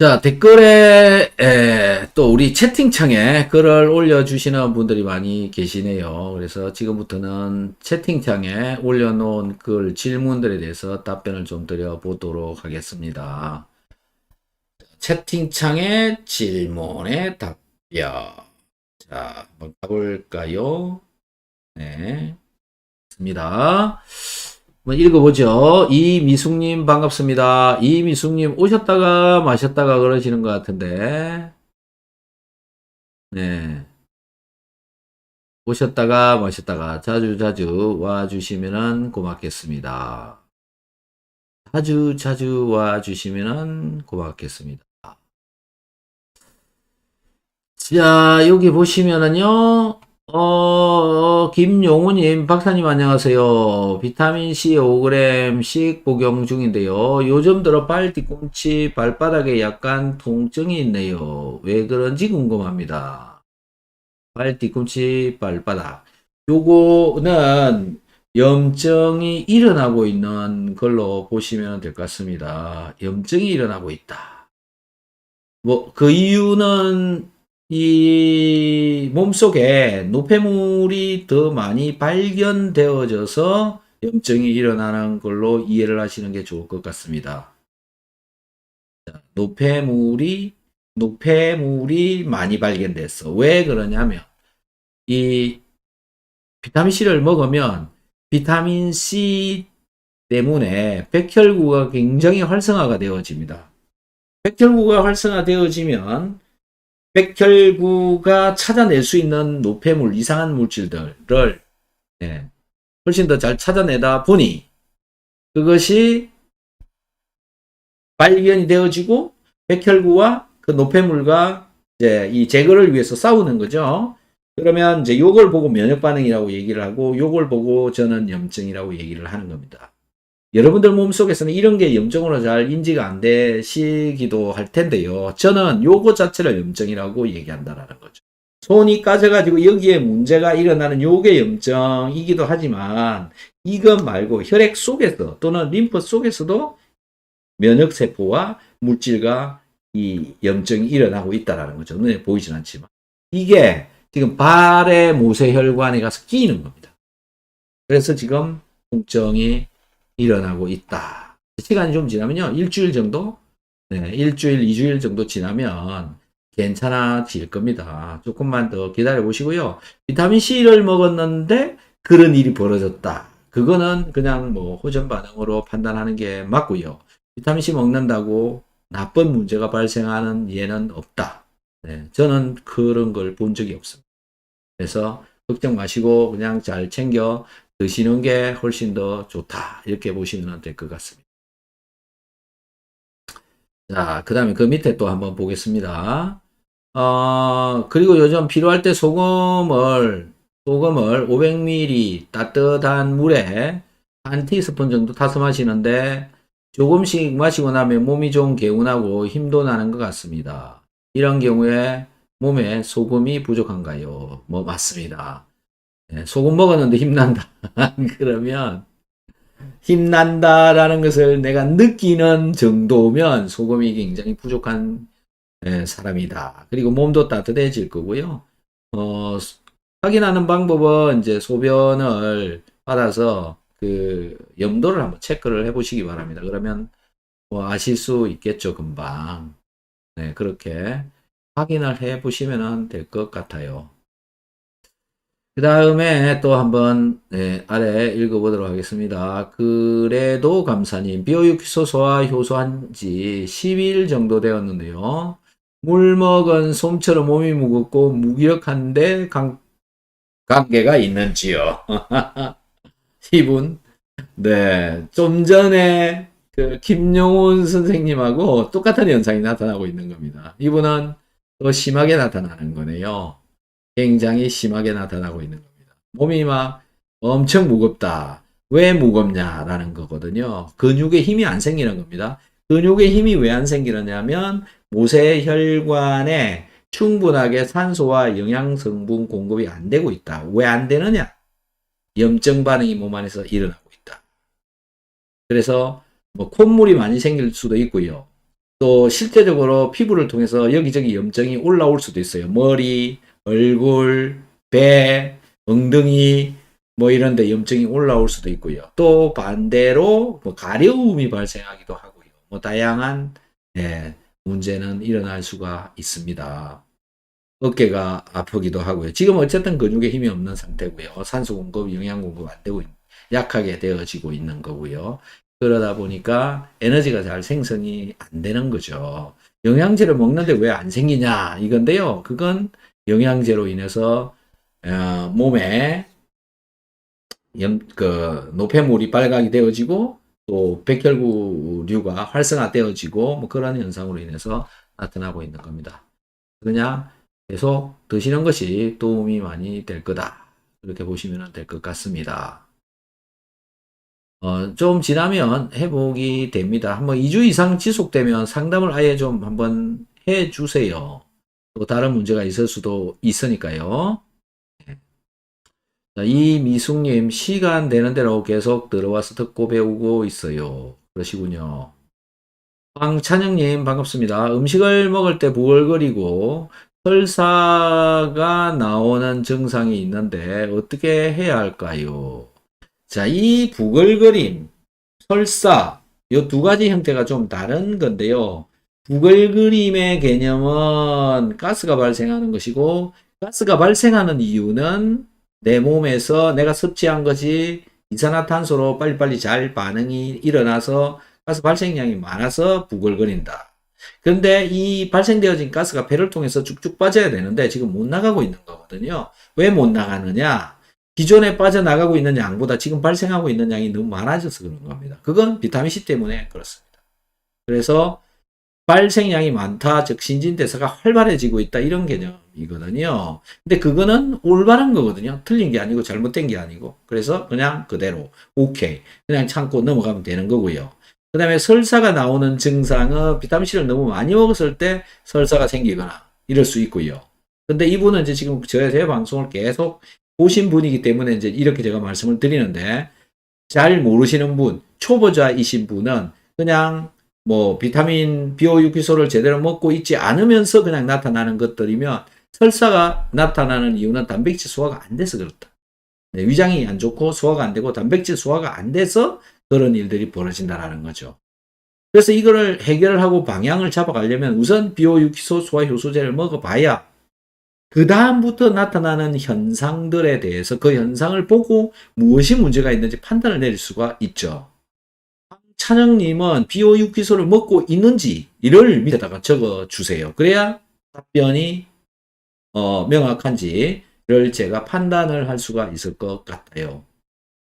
자, 댓글에, 또 우리 채팅창에 글을 올려주시는 분들이 많이 계시네요. 그래서 지금부터는 채팅창에 올려놓은 글 질문들에 대해서 답변을 좀 드려보도록 하겠습니다. 채팅창의 질문에 답변. 자, 한번 가볼까요? 네, 있습니다. 한번 읽어보죠. 이미숙님 반갑습니다. 이미숙님 오셨다가 마셨다가 그러시는 것 같은데, 네. 오셨다가 마셨다가 자주 와주시면 고맙겠습니다. 자주 와주시면 고맙겠습니다. 자, 여기 보시면은요, 김용우님, 박사님 안녕하세요. 비타민C 5g씩 복용 중인데요. 요즘 들어 발 뒤꿈치, 발바닥에 약간 통증이 있네요. 왜 그런지 궁금합니다. 발 뒤꿈치, 발바닥. 요거는 염증이 일어나고 있는 걸로 보시면 될 것 같습니다. 염증이 일어나고 있다. 뭐, 그 이유는 이 몸속에 노폐물이 더 많이 발견되어져서 염증이 일어나는 걸로 이해를 하시는 게 좋을 것 같습니다. 노폐물이 많이 발견됐어. 왜 그러냐면, 이 비타민C를 먹으면 비타민C 때문에 백혈구가 굉장히 활성화가 되어집니다. 백혈구가 활성화되어지면 백혈구가 찾아낼 수 있는 노폐물, 이상한 물질들을 훨씬 더 잘 찾아내다 보니 그것이 발견이 되어지고 백혈구와 그 노폐물과 이제 이 제거를 위해서 싸우는 거죠. 그러면 이제 요걸 보고 면역 반응이라고 얘기를 하고 요걸 보고 저는 염증이라고 얘기를 하는 겁니다. 여러분들 몸속에서는 이런 게 염증으로 잘 인지가 안 되시기도 할 텐데요. 저는 요거 자체를 염증이라고 얘기한다라는 거죠. 손이 까져가지고 여기에 문제가 일어나는 요게 염증이기도 하지만 이것 말고 혈액 속에서 또는 림프 속에서도 면역세포와 물질과 이 염증이 일어나고 있다는 거죠. 눈에 보이진 않지만. 이게 지금 발의 모세혈관에 가서 끼이는 겁니다. 그래서 지금 통증이 일어나고 있다. 시간이 좀 지나면요. 일주일 정도? 네, 일주일, 2주일 정도 지나면 괜찮아질 겁니다. 조금만 더 기다려 보시고요. 비타민C를 먹었는데 그런 일이 벌어졌다. 그거는 그냥 뭐 호전 반응으로 판단하는 게 맞고요. 비타민C 먹는다고 나쁜 문제가 발생하는 예는 없다. 네, 저는 그런 걸 본 적이 없습니다. 그래서 걱정 마시고 그냥 잘 챙겨 드시는 게 훨씬 더 좋다. 이렇게 보시면 될 것 같습니다. 자, 그 다음에 그 밑에 또 한번 보겠습니다. 그리고 요즘 필요할 때 소금을 500ml 따뜻한 물에 한 티스푼 정도 타서 마시는데 조금씩 마시고 나면 몸이 좀 개운하고 힘도 나는 것 같습니다. 이런 경우에 몸에 소금이 부족한가요? 뭐 맞습니다. 소금 먹었는데 힘난다. 그러면 힘난다라는 것을 내가 느끼는 정도면 소금이 굉장히 부족한 사람이다. 그리고 몸도 따뜻해질 거고요. 어, 확인하는 방법은 이제 소변을 받아서 그 염도를 한번 체크를 해보시기 바랍니다. 그러면 뭐 아실 수 있겠죠, 금방. 네, 그렇게 확인을 해보시면 될 것 같아요. 그 다음에 또 한번 아래 읽어보도록 하겠습니다. 그래도 감사님, 비오육소 소화 효소한 지 10일 정도 되었는데요. 물 먹은 솜처럼 몸이 무겁고 무기력한데 관계가 있는지요? 이분, 네, 좀 전에 그 김용훈 선생님하고 똑같은 현상이 나타나고 있는 겁니다. 이분은 더 심하게 나타나는 거네요. 굉장히 심하게 나타나고 있는 겁니다. 몸이 막 엄청 무겁다. 왜 무겁냐라는 거거든요. 근육에 힘이 안 생기는 겁니다. 근육에 힘이 왜 안 생기느냐면 모세혈관에 충분하게 산소와 영양 성분 공급이 안 되고 있다. 왜 안 되느냐? 염증 반응이 몸 안에서 일어나고 있다. 그래서 뭐 콧물이 많이 생길 수도 있고요. 또 실제적으로 피부를 통해서 여기저기 염증이 올라올 수도 있어요. 머리, 얼굴, 배, 엉덩이 뭐 이런 데 염증이 올라올 수도 있고요. 또 반대로 뭐 가려움이 발생하기도 하고요. 뭐 다양한 문제는 일어날 수가 있습니다. 어깨가 아프기도 하고요. 지금 어쨌든 근육에 힘이 없는 상태고요. 산소 공급, 영양 공급 안 되고 약하게 되어지고 있는 거고요. 그러다 보니까 에너지가 잘 생성이 안 되는 거죠. 영양제를 먹는데 왜 안 생기냐 이건데요. 그건 영양제로 인해서 몸에 노폐물이 발각이 되어지고 또 백혈구류가 활성화되어지고 뭐 그런 현상으로 인해서 나타나고 있는 겁니다. 그냥 계속 드시는 것이 도움이 많이 될 거다. 그렇게 보시면 될 것 같습니다. 좀 지나면 회복이 됩니다. 한번 2주 이상 지속되면 상담을 아예 좀 한번 해 주세요. 또 다른 문제가 있을 수도 있으니까요. 자, 이미숙님, 시간 되는 대로 계속 들어와서 듣고 배우고 있어요. 그러시군요. 황찬영님, 반갑습니다. 음식을 먹을 때 부글거리고 설사가 나오는 증상이 있는데 어떻게 해야 할까요? 자, 이 부글거림, 설사, 이 두 가지 형태가 좀 다른 건데요. 부글거림의 개념은 가스가 발생하는 것이고, 가스가 발생하는 이유는 내 몸에서 내가 섭취한 것이 이산화탄소로 빨리빨리 잘 반응이 일어나서 가스 발생량이 많아서 부글거린다. 그런데 이 발생되어진 가스가 배를 통해서 쭉쭉 빠져야 되는데 지금 못 나가고 있는 거거든요. 왜 못 나가느냐? 기존에 빠져나가고 있는 양보다 지금 발생하고 있는 양이 너무 많아져서 그런 겁니다. 그건 비타민C 때문에 그렇습니다. 그래서 발생량이 많다, 즉 신진대사가 활발해지고 있다 이런 개념이거든요. 근데 그거는 올바른 거거든요. 틀린 게 아니고 잘못된 게 아니고. 그래서 그냥 그대로 오케이 그냥 참고 넘어가면 되는 거고요. 그 다음에 설사가 나오는 증상은 비타민C를 너무 많이 먹었을 때 설사가 생기거나 이럴 수 있고요. 근데 이분은 이제 지금 제 방송을 계속 보신 분이기 때문에 이제 이렇게 제가 말씀을 드리는데 잘 모르시는 분, 초보자이신 분은 그냥 뭐 비타민 비오유기소를 제대로 먹고 있지 않으면서 그냥 나타나는 것들이면 설사가 나타나는 이유는 단백질 소화가 안 돼서 그렇다. 네, 위장이 안 좋고 소화가 안 되고 단백질 소화가 안 돼서 그런 일들이 벌어진다라는 거죠. 그래서 이거를 해결을 하고 방향을 잡아가려면 우선 비오유기소 소화 효소제를 먹어봐야 그 다음부터 나타나는 현상들에 대해서 그 현상을 보고 무엇이 문제가 있는지 판단을 내릴 수가 있죠. 찬영님은 비오유기소를 먹고 있는지 이를 밑에다가 적어 주세요. 그래야 답변이 명확한지를 제가 판단을 할 수가 있을 것 같아요.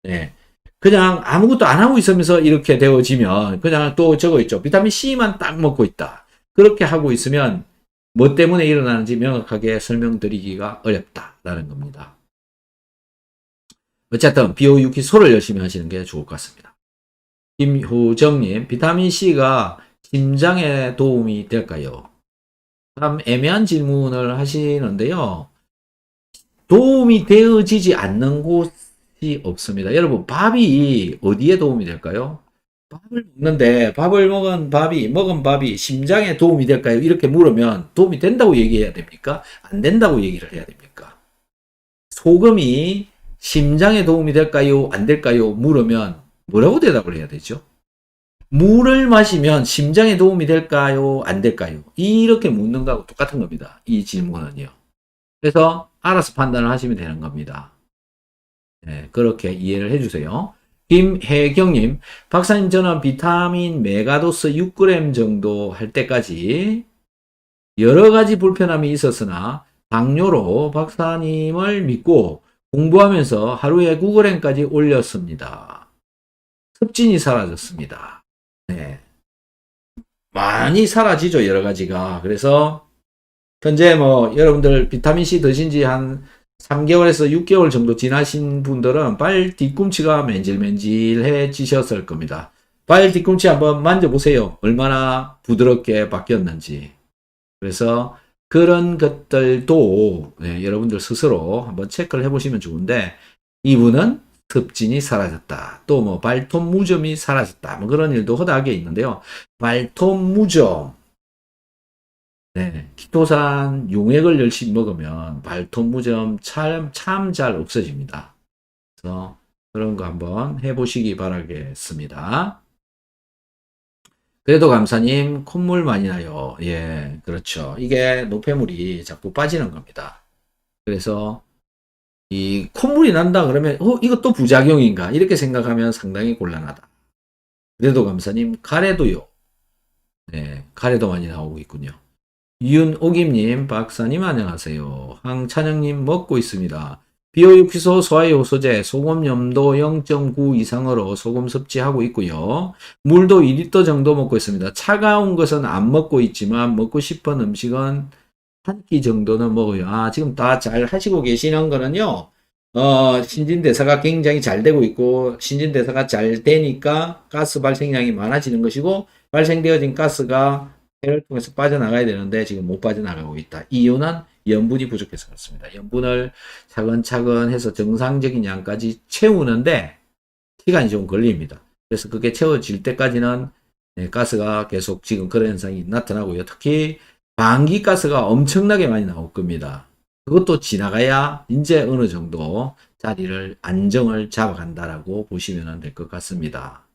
네. 그냥 아무것도 안 하고 있으면서 이렇게 되어지면 그냥 또 적어 있죠. 비타민 C만 딱 먹고 있다. 그렇게 하고 있으면 뭐 때문에 일어나는지 명확하게 설명드리기가 어렵다라는 겁니다. 어쨌든 비오유기소를 열심히 하시는 게 좋을 것 같습니다. 김효정님, 비타민C가 심장에 도움이 될까요? 참 애매한 질문을 하시는데요. 도움이 되어지지 않는 곳이 없습니다. 여러분, 밥이 어디에 도움이 될까요? 밥을 먹는데 먹은 밥이 심장에 도움이 될까요? 이렇게 물으면 도움이 된다고 얘기해야 됩니까? 안 된다고 얘기를 해야 됩니까? 소금이 심장에 도움이 될까요? 안 될까요? 물으면 뭐라고 대답을 해야 되죠? 물을 마시면 심장에 도움이 될까요? 안 될까요? 이렇게 묻는 거하고 똑같은 겁니다. 이 질문은요. 그래서 알아서 판단을 하시면 되는 겁니다. 네, 그렇게 이해를 해주세요. 김혜경님, 박사님, 저는 비타민 메가도스 6g 정도 할 때까지 여러 가지 불편함이 있었으나 당뇨로 박사님을 믿고 공부하면서 하루에 9g까지 올렸습니다. 습진이 사라졌습니다. 네. 많이 사라지죠, 여러 가지가. 그래서 현재 뭐 여러분들 비타민C 드신 지 한 3개월에서 6개월 정도 지나신 분들은 발 뒤꿈치가 맨질맨질해지셨을 겁니다. 발 뒤꿈치 한번 만져보세요. 얼마나 부드럽게 바뀌었는지. 그래서 그런 것들도 여러분들 스스로 한번 체크를 해보시면 좋은데 이분은 습진이 사라졌다. 또 뭐 발톱 무좀이 사라졌다. 뭐 그런 일도 허다하게 있는데요. 발톱 무좀 네, 키토산 용액을 열심히 먹으면 발톱무점 참 잘 없어집니다. 그래서 그런 거 한번 해보시기 바라겠습니다. 그래도 감사님, 콧물 많이 나요. 예, 그렇죠. 이게 노폐물이 자꾸 빠지는 겁니다. 그래서 이 콧물이 난다 그러면, 이것도 부작용인가? 이렇게 생각하면 상당히 곤란하다. 그래도 감사님, 가래도요. 네, 가래도 많이 나오고 있군요. 윤오김님, 박사님 안녕하세요. 황찬영님 먹고 있습니다. 비오육효소, 소화효소제, 소금 염도 0.9 이상으로 소금 섭취하고 있고요. 물도 2리터 정도 먹고 있습니다. 차가운 것은 안 먹고 있지만 먹고 싶은 음식은 한 끼 정도는 먹어요. 아, 지금 다 잘 하시고 계시는 거는요. 신진대사가 굉장히 잘 되고 있고 신진대사가 잘 되니까 가스 발생량이 많아지는 것이고 발생되어진 가스가 폐를 통해서 빠져나가야 되는데 지금 못 빠져나가고 있다. 이유는 염분이 부족해서 그렇습니다. 염분을 차근차근 해서 정상적인 양까지 채우는데 시간이 좀 걸립니다. 그래서 그게 채워질 때까지는 가스가 계속 지금 그런 현상이 나타나고요. 특히 방기가스가 엄청나게 많이 나올 겁니다. 그것도 지나가야 이제 어느 정도 자리를 안정을 잡아간다라고 보시면 될 것 같습니다.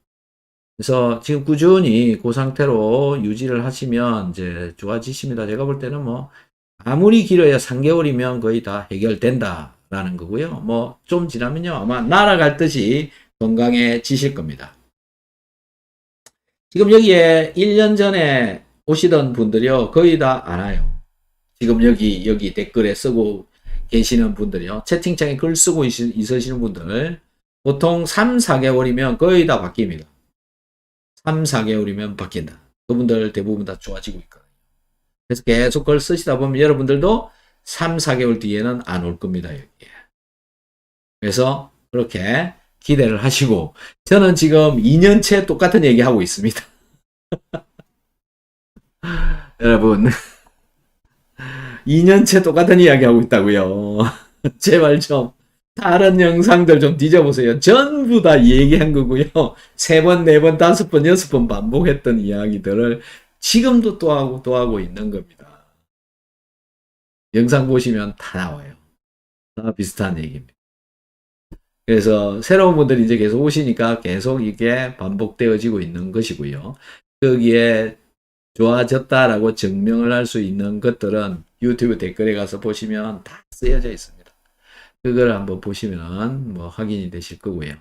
그래서 지금 꾸준히 그 상태로 유지를 하시면 이제 좋아지십니다. 제가 볼 때는 뭐 아무리 길어야 3개월이면 거의 다 해결된다라는 거고요. 뭐 좀 지나면요 아마 날아갈 듯이 건강해지실 겁니다. 지금 여기에 1년 전에 오시던 분들이요 거의 다 안 와요. 지금 여기 댓글에 쓰고 계시는 분들이요. 채팅창에 글 쓰고 있으시는 분들 보통 3, 4개월이면 거의 다 바뀝니다. 3, 4개월이면 바뀐다. 그분들 대부분 다 좋아지고 있거든요. 그래서 계속 글 쓰시다 보면 여러분들도 3, 4개월 뒤에는 안 올 겁니다. 여기에. 그래서 그렇게 기대를 하시고 저는 지금 2년째 똑같은 얘기하고 있습니다. 여러분 2년째 똑같은 이야기 하고 있다고요. 제발 좀 다른 영상들 좀 뒤져보세요. 전부 다 얘기한 거고요. 3번, 4번, 5번, 6번 반복했던 이야기들을 지금도 또 하고 있는 겁니다. 영상 보시면 다 나와요. 다 비슷한 얘기입니다. 그래서 새로운 분들이 이제 계속 오시니까 계속 이게 반복되어지고 있는 것이고요. 거기에 좋아졌다라고 증명을 할 수 있는 것들은 유튜브 댓글에 가서 보시면 다 쓰여져 있습니다. 그걸 한번 보시면 뭐 확인이 되실 거고요.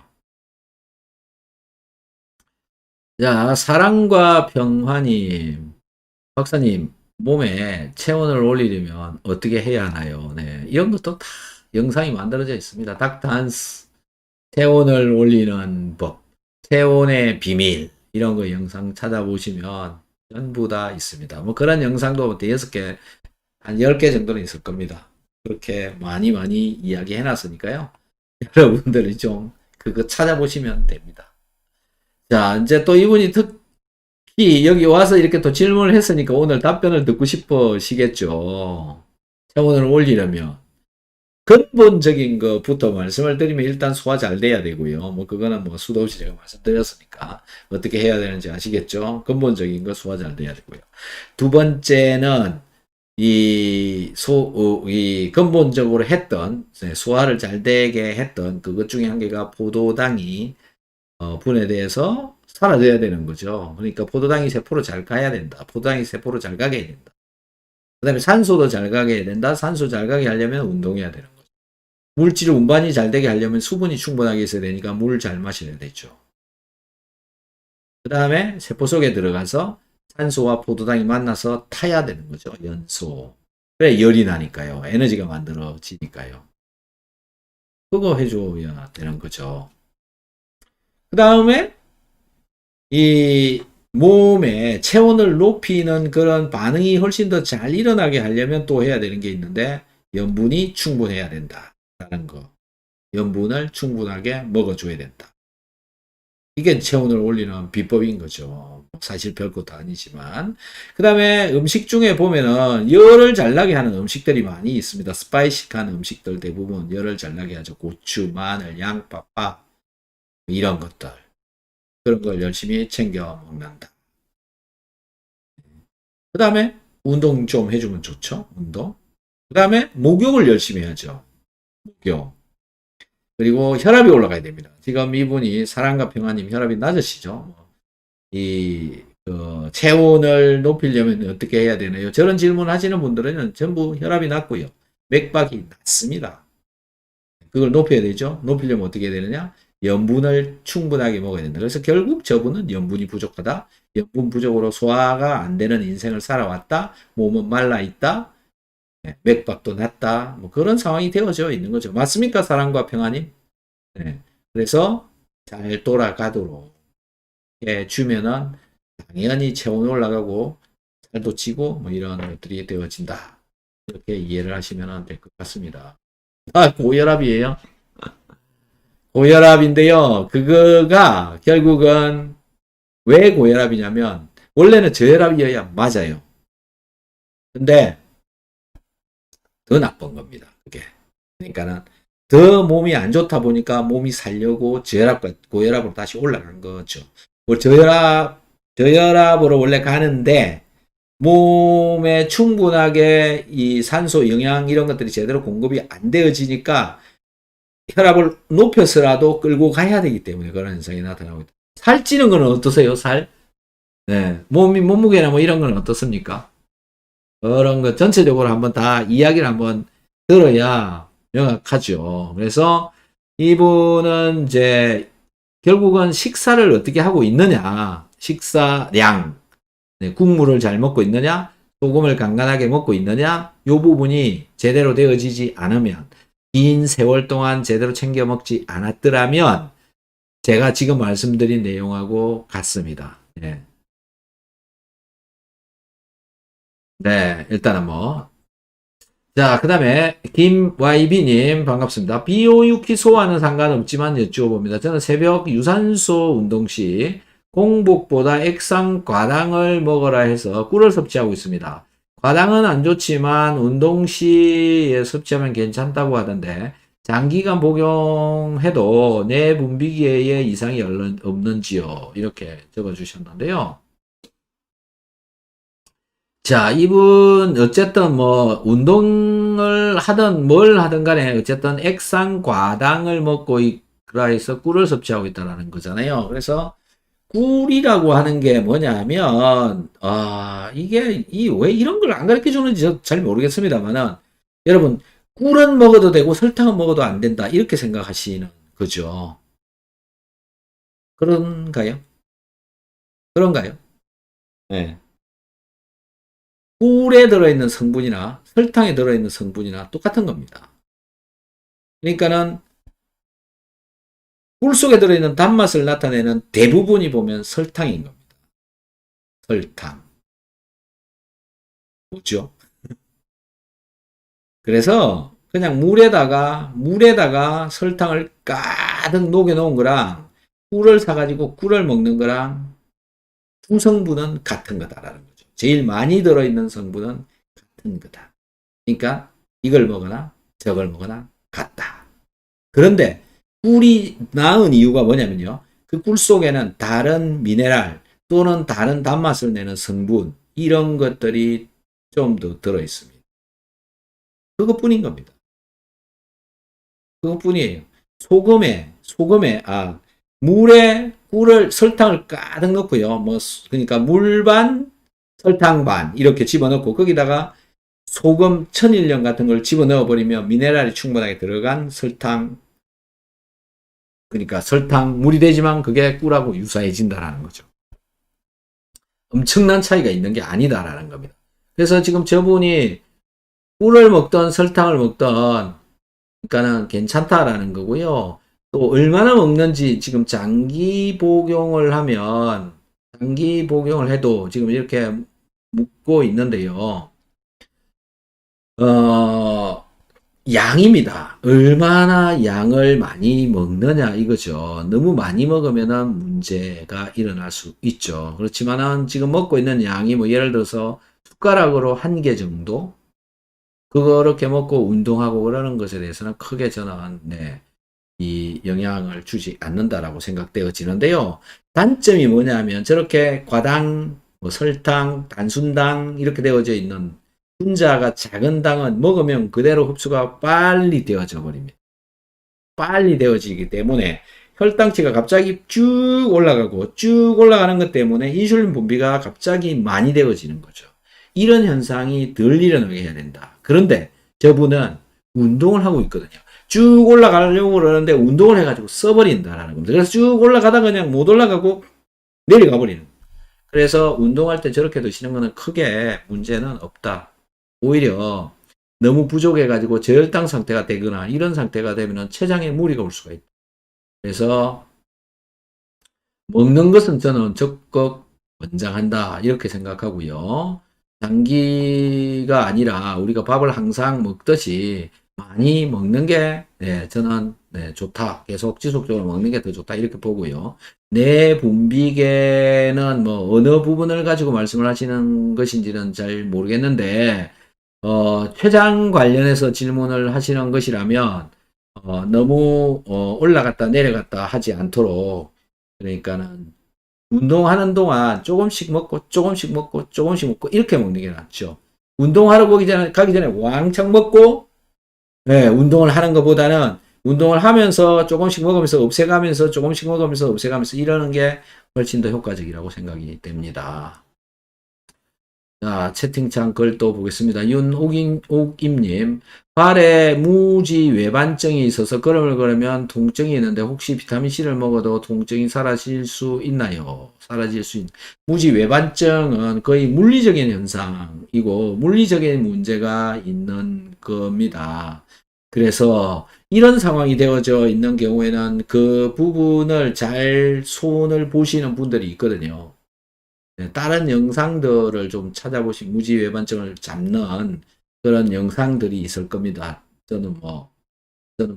자, 사랑과 평화님, 박사님, 몸에 체온을 올리려면 어떻게 해야 하나요? 네, 이런 것도 다 영상이 만들어져 있습니다. 닥터한스, 체온을 올리는 법, 체온의 비밀, 이런 거 영상 찾아보시면 전부 다 있습니다. 뭐 그런 영상도 6개, 한 10개 정도는 있을 겁니다. 그렇게 많이 이야기 해놨으니까요. 여러분들이 좀 그거 찾아보시면 됩니다. 자, 이제 또 이분이 특히 여기 와서 이렇게 또 질문을 했으니까 오늘 답변을 듣고 싶으시겠죠. 체온을 올리려면. 근본적인 것부터 말씀을 드리면 일단 소화 잘 돼야 되고요. 뭐 그거는 뭐 수도 없이 제가 말씀드렸으니까 어떻게 해야 되는지 아시겠죠? 근본적인 거 소화 잘 돼야 되고요. 두 번째는 이 근본적으로 했던 소화를 잘 되게 했던 그것 중에 한 개가 포도당이 분해돼서 사라져야 되는 거죠. 그러니까 포도당이 세포로 잘 가야 된다. 포도당이 세포로 잘 가게 해야 된다. 그 다음에 산소도 잘 가게 해야 된다. 산소 잘 가게 하려면 운동해야 되는 거죠. 물질 운반이 잘 되게 하려면 수분이 충분하게 있어야 되니까 물 잘 마셔야 되죠. 그 다음에 세포 속에 들어가서 산소와 포도당이 만나서 타야 되는 거죠. 연소. 그래 열이 나니까요. 에너지가 만들어지니까요. 그거 해줘야 되는 거죠. 그 다음에 이 몸의 체온을 높이는 그런 반응이 훨씬 더 잘 일어나게 하려면 또 해야 되는 게 있는데 염분이 충분해야 된다라는 거. 염분을 충분하게 먹어줘야 된다. 이게 체온을 올리는 비법인 거죠. 사실 별것도 아니지만. 그 다음에 음식 중에 보면은 열을 잘 나게 하는 음식들이 많이 있습니다. 스파이시한 음식들 대부분 열을 잘 나게 하죠. 고추, 마늘, 양파, 파 이런 것들. 그런 걸 열심히 챙겨 먹는다. 그 다음에 운동 좀 해주면 좋죠. 운동. 그 다음에 목욕을 열심히 해야죠. 목욕. 그리고 혈압이 올라가야 됩니다. 지금 이분이 사랑과 평화님 혈압이 낮으시죠. 체온을 높이려면 어떻게 해야 되나요? 저런 질문 하시는 분들은 전부 혈압이 낮고요. 맥박이 낮습니다. 그걸 높여야 되죠. 높이려면 어떻게 해야 되느냐? 염분을 충분하게 먹어야 된다. 그래서 결국 저분은 염분이 부족하다. 염분 부족으로 소화가 안 되는 인생을 살아왔다. 몸은 말라있다. 맥박도 낮다. 뭐 그런 상황이 되어져 있는 거죠. 맞습니까? 사랑과 평화님? 네. 그래서 잘 돌아가도록 해주면은 당연히 체온이 올라가고 살도 찌고 뭐 이런 것들이 되어진다. 이렇게 이해를 하시면 될 것 같습니다. 고혈압이에요. 고혈압인데요. 그거가 결국은 왜 고혈압이냐면 원래는 저혈압이어야 맞아요. 근데 더 나쁜 겁니다. 그게. 그러니까는 더 몸이 안 좋다 보니까 몸이 살려고 저혈압과 고혈압으로 다시 올라간 거죠. 저혈압으로 원래 가는데 몸에 충분하게 이 산소, 영양 이런 것들이 제대로 공급이 안 되어지니까 혈압을 높여서라도 끌고 가야 되기 때문에 그런 현상이 나타나고 있다. 살찌는 건 어떠세요? 살? 네. 몸무게나 뭐 이런 건 어떻습니까? 그런 것 전체적으로 한번 다 이야기를 한번 들어야 명확하죠. 그래서 이분은 이제 결국은 식사를 어떻게 하고 있느냐, 식사량, 네, 국물을 잘 먹고 있느냐, 소금을 간간하게 먹고 있느냐, 요 부분이 제대로 되어지지 않으면, 긴 세월 동안 제대로 챙겨 먹지 않았더라면, 제가 지금 말씀드린 내용하고 같습니다. 네. 네, 일단은 뭐. 자, 그 다음에, 김YB님, 반갑습니다. 비오유키 소화는 상관없지만 여쭈어봅니다. 저는 새벽 유산소 운동 시 공복보다 액상 과당을 먹어라 해서 꿀을 섭취하고 있습니다. 과당은 안 좋지만 운동 시에 섭취하면 괜찮다고 하던데, 장기간 복용해도 내 분비기에 이상이 없는지요? 이렇게 적어주셨는데요. 자, 이분, 어쨌든 뭐, 운동을 하든 뭘 하든 간에, 어쨌든 액상 과당을 먹고 있라 해서 꿀을 섭취하고 있다는 거잖아요. 그래서 꿀이라고 하는 게 뭐냐면, 이게, 왜 이런 걸 안 가르쳐 주는지 잘 모르겠습니다만은, 여러분, 꿀은 먹어도 되고 설탕은 먹어도 안 된다. 이렇게 생각하시는 거죠. 그런가요? 그런가요? 네. 꿀에 들어있는 성분이나 설탕에 들어있는 성분이나 똑같은 겁니다. 그러니까는 꿀 속에 들어있는 단맛을 나타내는 대부분이 보면 설탕인 겁니다. 설탕. 뭐죠? 그래서 그냥 물에다가 설탕을 가득 녹여 놓은 거랑 꿀을 사가지고 꿀을 먹는 거랑 두 성분은 같은 거다라는 거죠. 제일 많이 들어있는 성분은 같은 거다. 그러니까 이걸 먹거나 저걸 먹거나 같다. 그런데 꿀이 나은 이유가 뭐냐면요. 그 꿀 속에는 다른 미네랄 또는 다른 단맛을 내는 성분 이런 것들이 좀 더 들어있습니다. 그것뿐인 겁니다. 그것뿐이에요. 물에 꿀을 설탕을 가득 넣고요. 뭐 그러니까 물 반, 설탕 반 이렇게 집어넣고 거기다가 소금, 천일염 같은 걸 집어넣어 버리면 미네랄이 충분하게 들어간 설탕, 그러니까 설탕물이 되지만 그게 꿀하고 유사해진다라는 거죠. 엄청난 차이가 있는 게 아니다라는 겁니다. 그래서 지금 저분이 꿀을 먹던 설탕을 먹던 그러니까는 괜찮다라는 거고요. 또 얼마나 먹는지 지금 장기 복용을 해도 지금 이렇게 묻고 있는데요. 양입니다. 얼마나 양을 많이 먹느냐 이거죠. 너무 많이 먹으면 문제가 일어날 수 있죠. 그렇지만은 지금 먹고 있는 양이 뭐 예를 들어서 숟가락으로 한 개 정도 그렇게 먹고 운동하고 그러는 것에 대해서는 크게 저는 이 영향을 주지 않는다라고 생각되어지는데요. 단점이 뭐냐면 저렇게 과당 뭐 설탕, 단순당 이렇게 되어져 있는 분자가 작은 당은 먹으면 그대로 흡수가 빨리 되어져 버립니다. 빨리 되어지기 때문에 혈당치가 갑자기 쭉 올라가고 쭉 올라가는 것 때문에 인슐린 분비가 갑자기 많이 되어지는 거죠. 이런 현상이 덜 일어나게 해야 된다. 그런데 저분은 운동을 하고 있거든요. 쭉 올라가려고 그러는데 운동을 해가지고 써버린다라는 겁니다. 그래서 쭉 올라가다가 그냥 못 올라가고 내려가 버리는. 그래서 운동할 때 저렇게 드시는 거는 크게 문제는 없다. 오히려 너무 부족해가지고 저혈당 상태가 되거나 이런 상태가 되면 췌장에 무리가 올 수가 있다. 그래서 먹는 것은 저는 적극 권장한다 이렇게 생각하고요. 장기가 아니라 우리가 밥을 항상 먹듯이 많이 먹는 게 저는 좋다. 계속 지속적으로 먹는 게 더 좋다 이렇게 보고요. 내 분비계는 뭐 어느 부분을 가지고 말씀을 하시는 것인지는 잘 모르겠는데 췌장 관련해서 질문을 하시는 것이라면 너무 올라갔다 내려갔다 하지 않도록 그러니까는 운동하는 동안 조금씩 먹고 조금씩 먹고 조금씩 먹고 이렇게 먹는 게 낫죠. 운동하러 가기 전에 왕창 먹고 운동을 하는 것보다는 운동을 하면서 조금씩 먹으면서 없애가면서 조금씩 먹으면서 없애가면서 이러는 게 훨씬 더 효과적이라고 생각이 됩니다. 자, 채팅창 글 또 보겠습니다. 윤옥임님, 발에 무지 외반증이 있어서 걸음을 걸으면 통증이 있는데 혹시 비타민C를 먹어도 통증이 사라질 수 있나요? 무지 외반증은 거의 물리적인 현상이고 물리적인 문제가 있는 겁니다. 그래서 이런 상황이 되어져 있는 경우에는 그 부분을 잘 손을 보시는 분들이 있거든요. 다른 영상들을 좀 찾아보시면 무지외반증을 잡는 그런 영상들이 있을 겁니다. 저는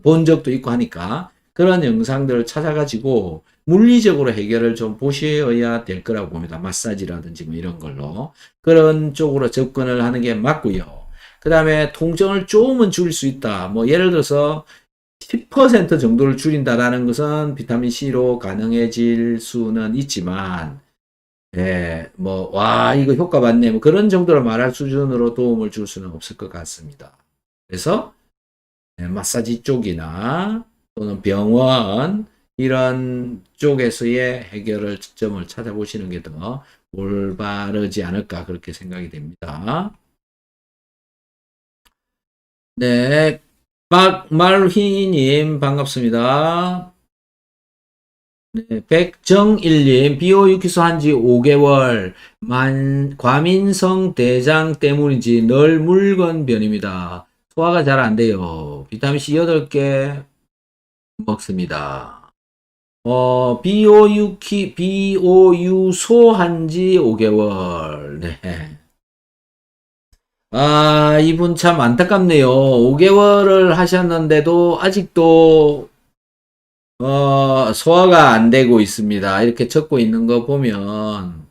본 적도 있고 하니까 그런 영상들을 찾아가지고 물리적으로 해결을 좀 보셔야 될 거라고 봅니다. 마사지라든지 뭐 이런 걸로. 그런 쪽으로 접근을 하는 게 맞고요. 그 다음에 통증을 조금은 줄일 수 있다. 뭐 예를 들어서 10% 정도를 줄인다라는 것은 비타민C로 가능해질 수는 있지만 이거 효과 봤네. 뭐 그런 정도로 말할 수준으로 도움을 줄 수는 없을 것 같습니다. 그래서, 마사지 쪽이나 또는 병원, 이런 쪽에서의 해결을 점을 찾아보시는 게 더 올바르지 않을까, 그렇게 생각이 됩니다. 네. 박말휘님, 반갑습니다. 네, 백정일님, 비오유키스 한지 5개월, 과민성 대장 때문인지 늘 묽은 편입니다. 소화가 잘 안 돼요. 비타민C 8개 먹습니다. 비오유소 한지 5개월. 네. 아, 이분 참 안타깝네요. 5개월을 하셨는데도 아직도 소화가 안 되고 있습니다. 이렇게 적고 있는 거 보면,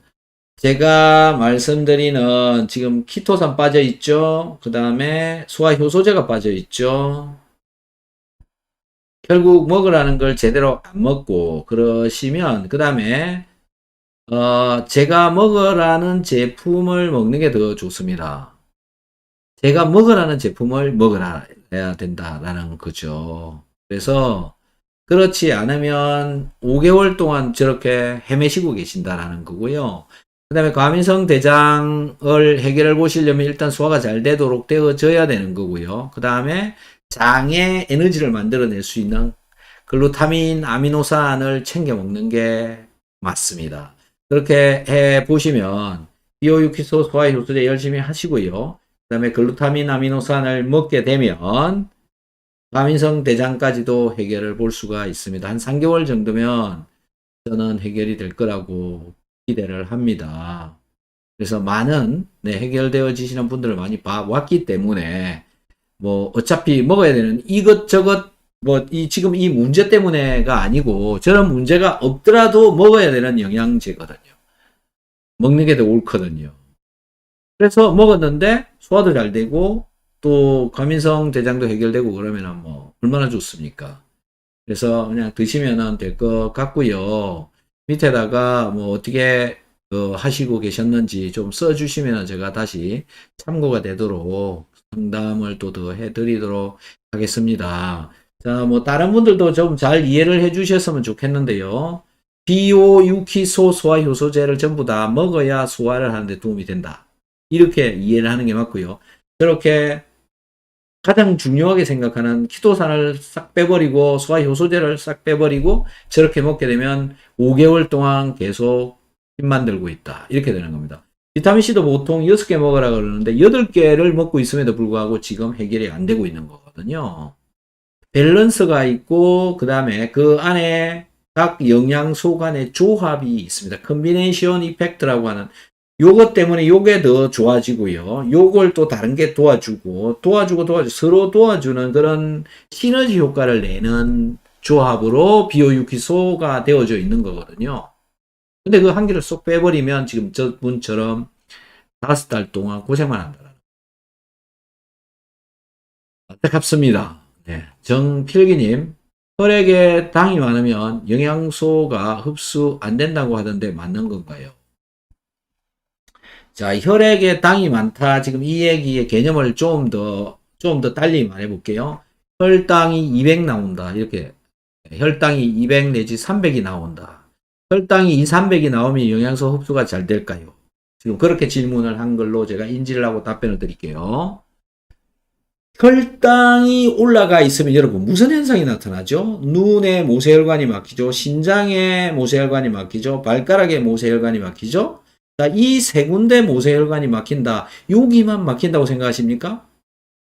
제가 말씀드리는 지금 키토산 빠져 있죠? 그 다음에 소화 효소제가 빠져 있죠? 결국 먹으라는 걸 제대로 안 먹고, 그러시면, 그 다음에, 제가 먹으라는 제품을 먹는 게 더 좋습니다. 제가 먹으라는 제품을 먹어야 된다라는 거죠. 그래서, 그렇지 않으면 5개월 동안 저렇게 헤매시고 계신다라는 거고요. 그 다음에 과민성 대장을 해결해 보시려면 일단 소화가 잘 되도록 되어져야 되는 거고요. 그 다음에 장에 에너지를 만들어낼 수 있는 글루타민, 아미노산을 챙겨 먹는 게 맞습니다. 그렇게 해 보시면 비오유키소 소화 효소제 열심히 하시고요. 그 다음에 글루타민, 아미노산을 먹게 되면 과민성 대장까지도 해결을 볼 수가 있습니다. 한 3개월 정도면 저는 해결이 될 거라고 기대를 합니다. 그래서 많은 해결되어지시는 분들을 많이 봐왔기 때문에 어차피 먹어야 되는 이것저것 지금 이 문제 때문에가 아니고 저런 문제가 없더라도 먹어야 되는 영양제거든요. 먹는 게 더 옳거든요. 그래서 먹었는데 소화도 잘 되고 또 과민성 대장도 해결되고 그러면 얼마나 좋습니까? 그래서 그냥 드시면 될 것 같고요. 밑에다가 어떻게 하시고 계셨는지 좀 써주시면 제가 다시 참고가 되도록 상담을 또 더 해드리도록 하겠습니다. 자, 뭐 다른 분들도 좀 잘 이해를 해주셨으면 좋겠는데요. 비오, 유키소, 소화효소제를 전부 다 먹어야 소화를 하는데 도움이 된다. 이렇게 이해를 하는 게 맞고요. 저렇게 가장 중요하게 생각하는 키토산을 싹 빼버리고 소화효소제를 싹 빼버리고 저렇게 먹게 되면 5개월 동안 계속 힘 만들고 있다. 이렇게 되는 겁니다. 비타민C도 보통 6개 먹으라 그러는데 8개를 먹고 있음에도 불구하고 지금 해결이 안 되고 있는 거거든요. 밸런스가 있고 그 다음에 그 안에 각 영양소 간의 조합이 있습니다. 컨비네이션 이펙트라고 하는 요것 때문에 요게 더 좋아지고요. 요걸 또 다른 게 도와주고 서로 도와주는 그런 시너지 효과를 내는 조합으로 비오유키소가 되어져 있는 거거든요. 근데 그 한 개를 쏙 빼버리면 지금 저분처럼 5달 동안 고생만 한다. 안타깝습니다. 네. 정필기님, 혈액에 당이 많으면 영양소가 흡수 안 된다고 하던데 맞는 건가요? 자, 혈액에 당이 많다. 지금 이 얘기의 개념을 좀 더 달리 말해 볼게요. 혈당이 200 나온다. 이렇게. 혈당이 200 내지 300이 나온다. 혈당이 2, 300이 나오면 영양소 흡수가 잘 될까요? 지금 그렇게 질문을 한 걸로 제가 인지를 하고 답변을 드릴게요. 혈당이 올라가 있으면 여러분 무슨 현상이 나타나죠? 눈에 모세혈관이 막히죠. 신장에 모세혈관이 막히죠. 발가락에 모세혈관이 막히죠. 자, 이 세 군데 모세혈관이 막힌다. 여기만 막힌다고 생각하십니까?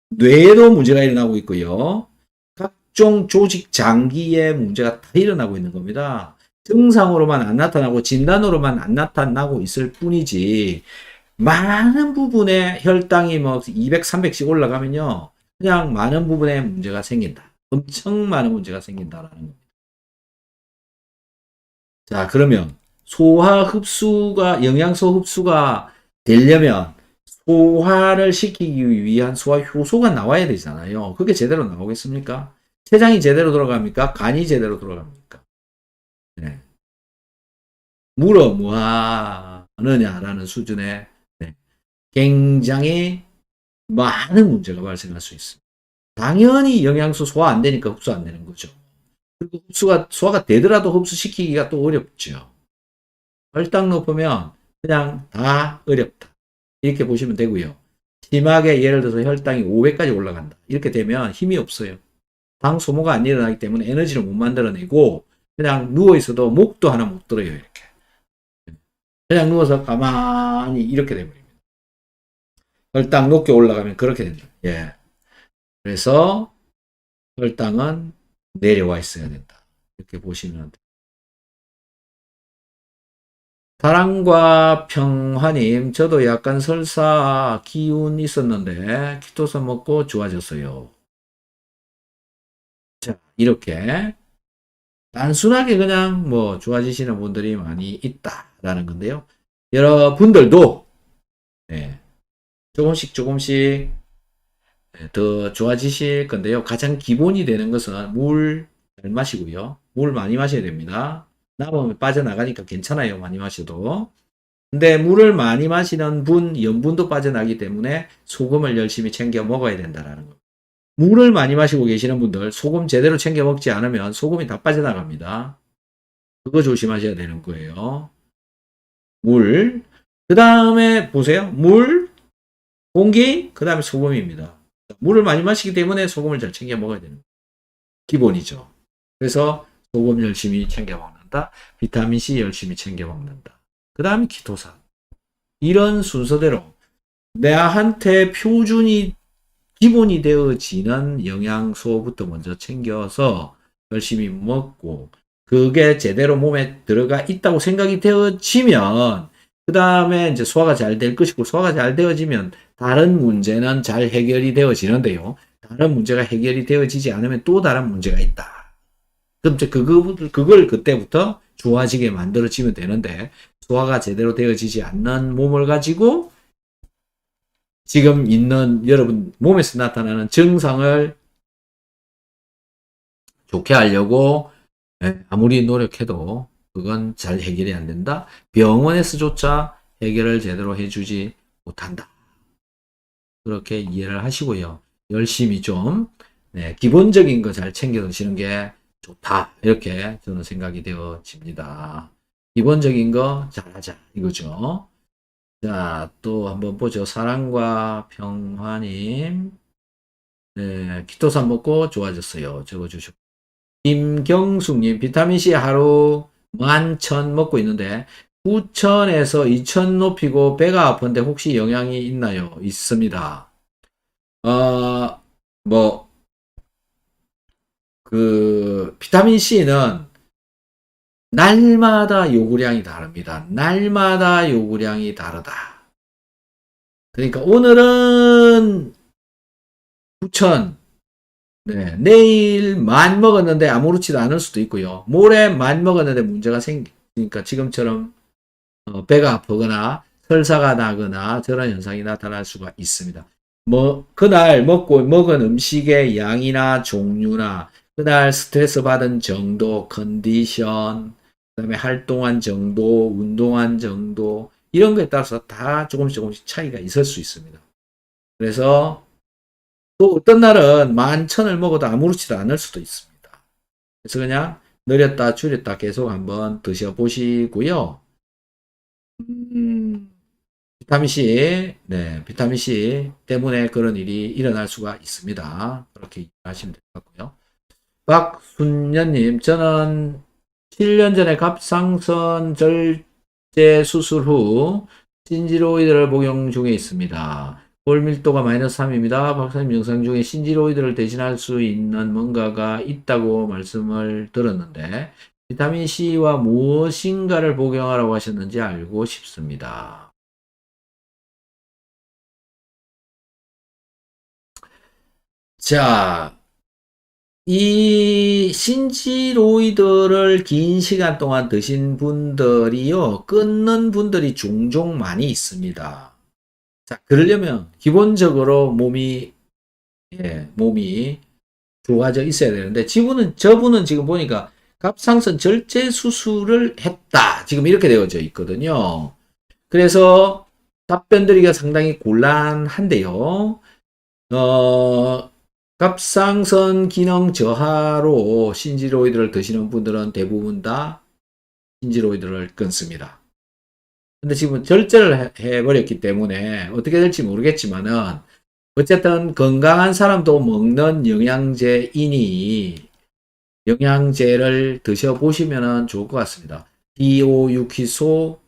뇌에도 문제가 일어나고 있고요. 각종 조직 장기에 문제가 다 일어나고 있는 겁니다. 증상으로만 안 나타나고 진단으로만 안 나타나고 있을 뿐이지 많은 부분에 혈당이 뭐 200, 300씩 올라가면요. 그냥 많은 부분에 문제가 생긴다. 엄청 많은 문제가 생긴다라는 겁니다. 자, 그러면 소화 흡수가, 영양소 흡수가 되려면 소화를 시키기 위한 소화 효소가 나와야 되잖아요. 그게 제대로 나오겠습니까? 췌장이 제대로 돌아갑니까? 간이 제대로 돌아갑니까? 네. 물어 뭐 하느냐라는 수준의 네. 굉장히 많은 문제가 발생할 수 있습니다. 당연히 영양소 소화 안 되니까 흡수 안 되는 거죠. 그리고 소화가 되더라도 흡수시키기가 또 어렵죠. 혈당 높으면 그냥 다 어렵다. 이렇게 보시면 되고요. 심하게 예를 들어서 혈당이 500까지 올라간다. 이렇게 되면 힘이 없어요. 당 소모가 안 일어나기 때문에 에너지를 못 만들어내고 그냥 누워있어도 목도 하나 못 들어요. 이렇게. 그냥 누워서 가만히 이렇게 돼버립니다. 혈당 높게 올라가면 그렇게 된다. 예. 그래서 혈당은 내려와 있어야 된다. 이렇게 보시면 돼요. 사랑과 평화님, 저도 약간 설사 기운 있었는데 키토산 먹고 좋아졌어요. 자, 이렇게 단순하게 그냥 뭐 좋아지시는 분들이 많이 있다라는 건데요. 여러분들도 네, 조금씩 더 좋아지실 건데요. 가장 기본이 되는 것은 물 잘 마시고요. 물 많이 마셔야 됩니다. 남으면 빠져나가니까 괜찮아요. 많이 마셔도. 근데 물을 많이 마시는 분, 염분도 빠져나기 때문에 소금을 열심히 챙겨 먹어야 된다라는 겁니다. 물을 많이 마시고 계시는 분들, 소금 제대로 챙겨 먹지 않으면 소금이 다 빠져나갑니다. 그거 조심하셔야 되는 거예요. 물. 그 다음에 보세요. 물, 공기, 그 다음에 소금입니다. 물을 많이 마시기 때문에 소금을 잘 챙겨 먹어야 되는 거예요. 기본이죠. 그래서 소금 열심히 챙겨 먹는다. 비타민C 열심히 챙겨 먹는다. 그 다음에 키토산. 이런 순서대로 나한테 표준이 기본이 되어지는 영양소부터 먼저 챙겨서 열심히 먹고 그게 제대로 몸에 들어가 있다고 생각이 되어지면 그 다음에 이제 소화가 잘 될 것이고 소화가 잘 되어지면 다른 문제는 잘 해결이 되어지는데요. 다른 문제가 해결이 되어지지 않으면 또 다른 문제가 있다. 그럼 이제 그걸 그때부터 좋아지게 만들어지면 되는데 소화가 제대로 되어지지 않는 몸을 가지고 지금 있는 여러분 몸에서 나타나는 증상을 좋게 하려고 아무리 노력해도 그건 잘 해결이 안 된다. 병원에서조차 해결을 제대로 해주지 못한다. 그렇게 이해를 하시고요. 열심히 좀 네, 기본적인 거 잘 챙겨 드시는 게 좋다. 이렇게 저는 생각이 되어집니다. 기본적인 거 잘하자 이거죠. 자, 또 한번 보죠. 사랑과 평화님. 네, 키토산 먹고 좋아졌어요. 적어주시고. 김경숙님, 비타민C 하루 11,000 먹고 있는데 9,000에서 2,000 높이고 배가 아픈데 혹시 영향이 있나요? 있습니다. 뭐, 비타민C는 날마다 요구량이 다릅니다. 날마다 요구량이 다르다. 그러니까 오늘은 9,000, 네, 내일 10,000 먹었는데 아무렇지도 않을 수도 있고요. 모레 10,000 먹었는데 문제가 생기니까 지금처럼 배가 아프거나 설사가 나거나 저런 현상이 나타날 수가 있습니다. 그날 먹은 음식의 양이나 종류나 그날 스트레스 받은 정도, 컨디션, 그 다음에 활동한 정도, 운동한 정도, 이런 거에 따라서 다 조금씩 차이가 있을 수 있습니다. 그래서 또 어떤 날은 11,000을 먹어도 아무렇지도 않을 수도 있습니다. 그래서 그냥 늘렸다 줄였다 계속 한번 드셔보시고요. 비타민C, 네, 비타민C 때문에 그런 일이 일어날 수가 있습니다. 그렇게 하시면 될 것 같고요. 박순년님, 저는 7년 전에 갑상선 절제 수술 후 신지로이드를 복용 중에 있습니다. 골밀도가 -3입니다. 박사님 영상 중에 신지로이드를 대신할 수 있는 뭔가가 있다고 말씀을 들었는데 비타민C와 무엇인가를 복용하라고 하셨는지 알고 싶습니다. 자, 이 신지로이드를 긴 시간 동안 드신 분들이요, 끊는 분들이 종종 많이 있습니다. 자, 그러려면 기본적으로 몸이 좋아져 있어야 되는데, 저분은 지금 보니까 갑상선 절제 수술을 했다. 지금 이렇게 되어져 있거든요. 그래서 답변 드리기가 상당히 곤란한데요. 갑상선 기능 저하로 신지로이드를 드시는 분들은 대부분 다 신지로이드를 끊습니다. 근데 지금 절제를 해버렸기 때문에 어떻게 될지 모르겠지만은 어쨌든 건강한 사람도 먹는 영양제이니 영양제를 드셔보시면 좋을 것 같습니다. 비오유키소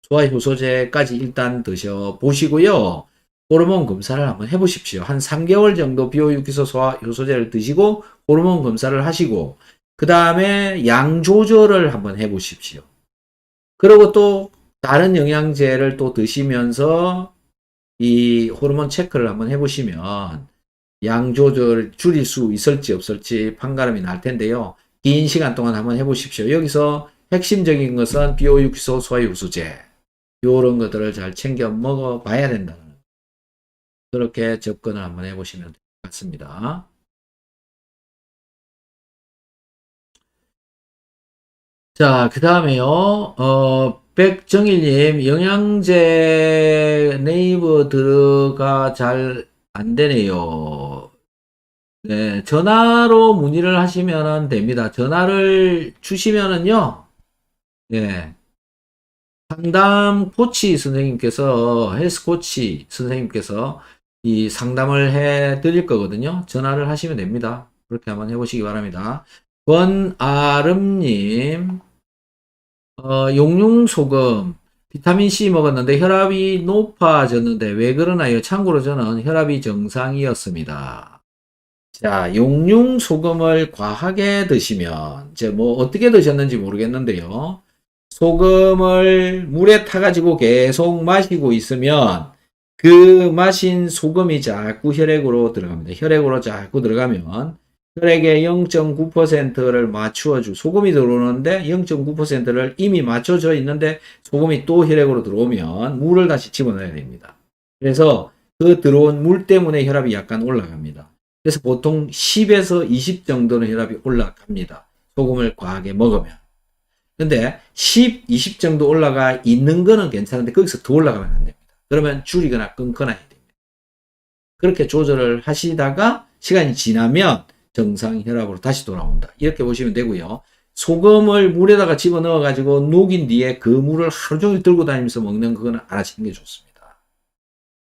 소화효소제까지 일단 드셔보시고요. 호르몬 검사를 한번 해보십시오. 한 3개월 정도 비오유키소 소화효소제를 드시고 호르몬 검사를 하시고 그 다음에 양 조절을 한번 해보십시오. 그리고 또 다른 영양제를 또 드시면서 이 호르몬 체크를 한번 해보시면 양 조절 줄일 수 있을지 없을지 판가름이 날 텐데요. 긴 시간 동안 한번 해보십시오. 여기서 핵심적인 것은 비오유키소 소화효소제 이런 것들을 잘 챙겨 먹어봐야 된다는 그렇게 접근을 한번 해보시면 될 것 같습니다. 자, 그 다음에요. 백정일님, 영양제 네이버 들어가 잘 안 되네요. 네, 전화로 문의를 하시면 됩니다. 전화를 주시면은요, 네, 상담 코치 선생님께서, 헬스 코치 선생님께서 이 상담을 해 드릴 거거든요. 전화를 하시면 됩니다. 그렇게 한번 해보시기 바랍니다. 권아름님, 용융소금, 비타민C 먹었는데 혈압이 높아졌는데 왜 그러나요? 참고로 저는 혈압이 정상이었습니다. 자, 용융소금을 과하게 드시면, 이제 뭐 어떻게 드셨는지 모르겠는데요. 소금을 물에 타가지고 계속 마시고 있으면 그 마신 소금이 자꾸 혈액으로 들어갑니다. 혈액으로 자꾸 들어가면 혈액의 0.9%를 소금이 들어오는데 0.9%를 이미 맞춰져 있는데 소금이 또 혈액으로 들어오면 물을 다시 집어넣어야 됩니다. 그래서 그 들어온 물 때문에 혈압이 약간 올라갑니다. 그래서 보통 10에서 20 정도는 혈압이 올라갑니다. 소금을 과하게 먹으면. 근데 10, 20 정도 올라가 있는 거는 괜찮은데 거기서 더 올라가면 안 됩니다. 그러면 줄이거나 끊거나 해야 됩니다. 그렇게 조절을 하시다가 시간이 지나면 정상 혈압으로 다시 돌아온다. 이렇게 보시면 되고요. 소금을 물에다가 집어넣어 가지고 녹인 뒤에 그 물을 하루 종일 들고 다니면서 먹는 그거는 안 하시는 게 좋습니다.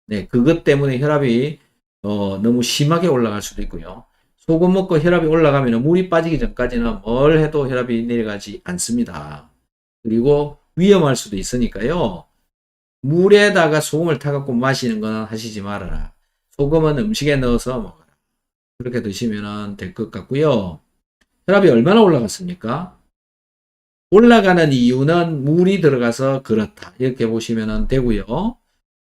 네, 그것 때문에 혈압이 너무 심하게 올라갈 수도 있고요. 소금 먹고 혈압이 올라가면 물이 빠지기 전까지는 뭘 해도 혈압이 내려가지 않습니다. 그리고 위험할 수도 있으니까요. 물에다가 소금을 타갖고 마시는 거는 하시지 말아라. 소금은 음식에 넣어서 먹어라. 그렇게 드시면 될 것 같고요. 혈압이 얼마나 올라갔습니까? 올라가는 이유는 물이 들어가서 그렇다. 이렇게 보시면 되고요.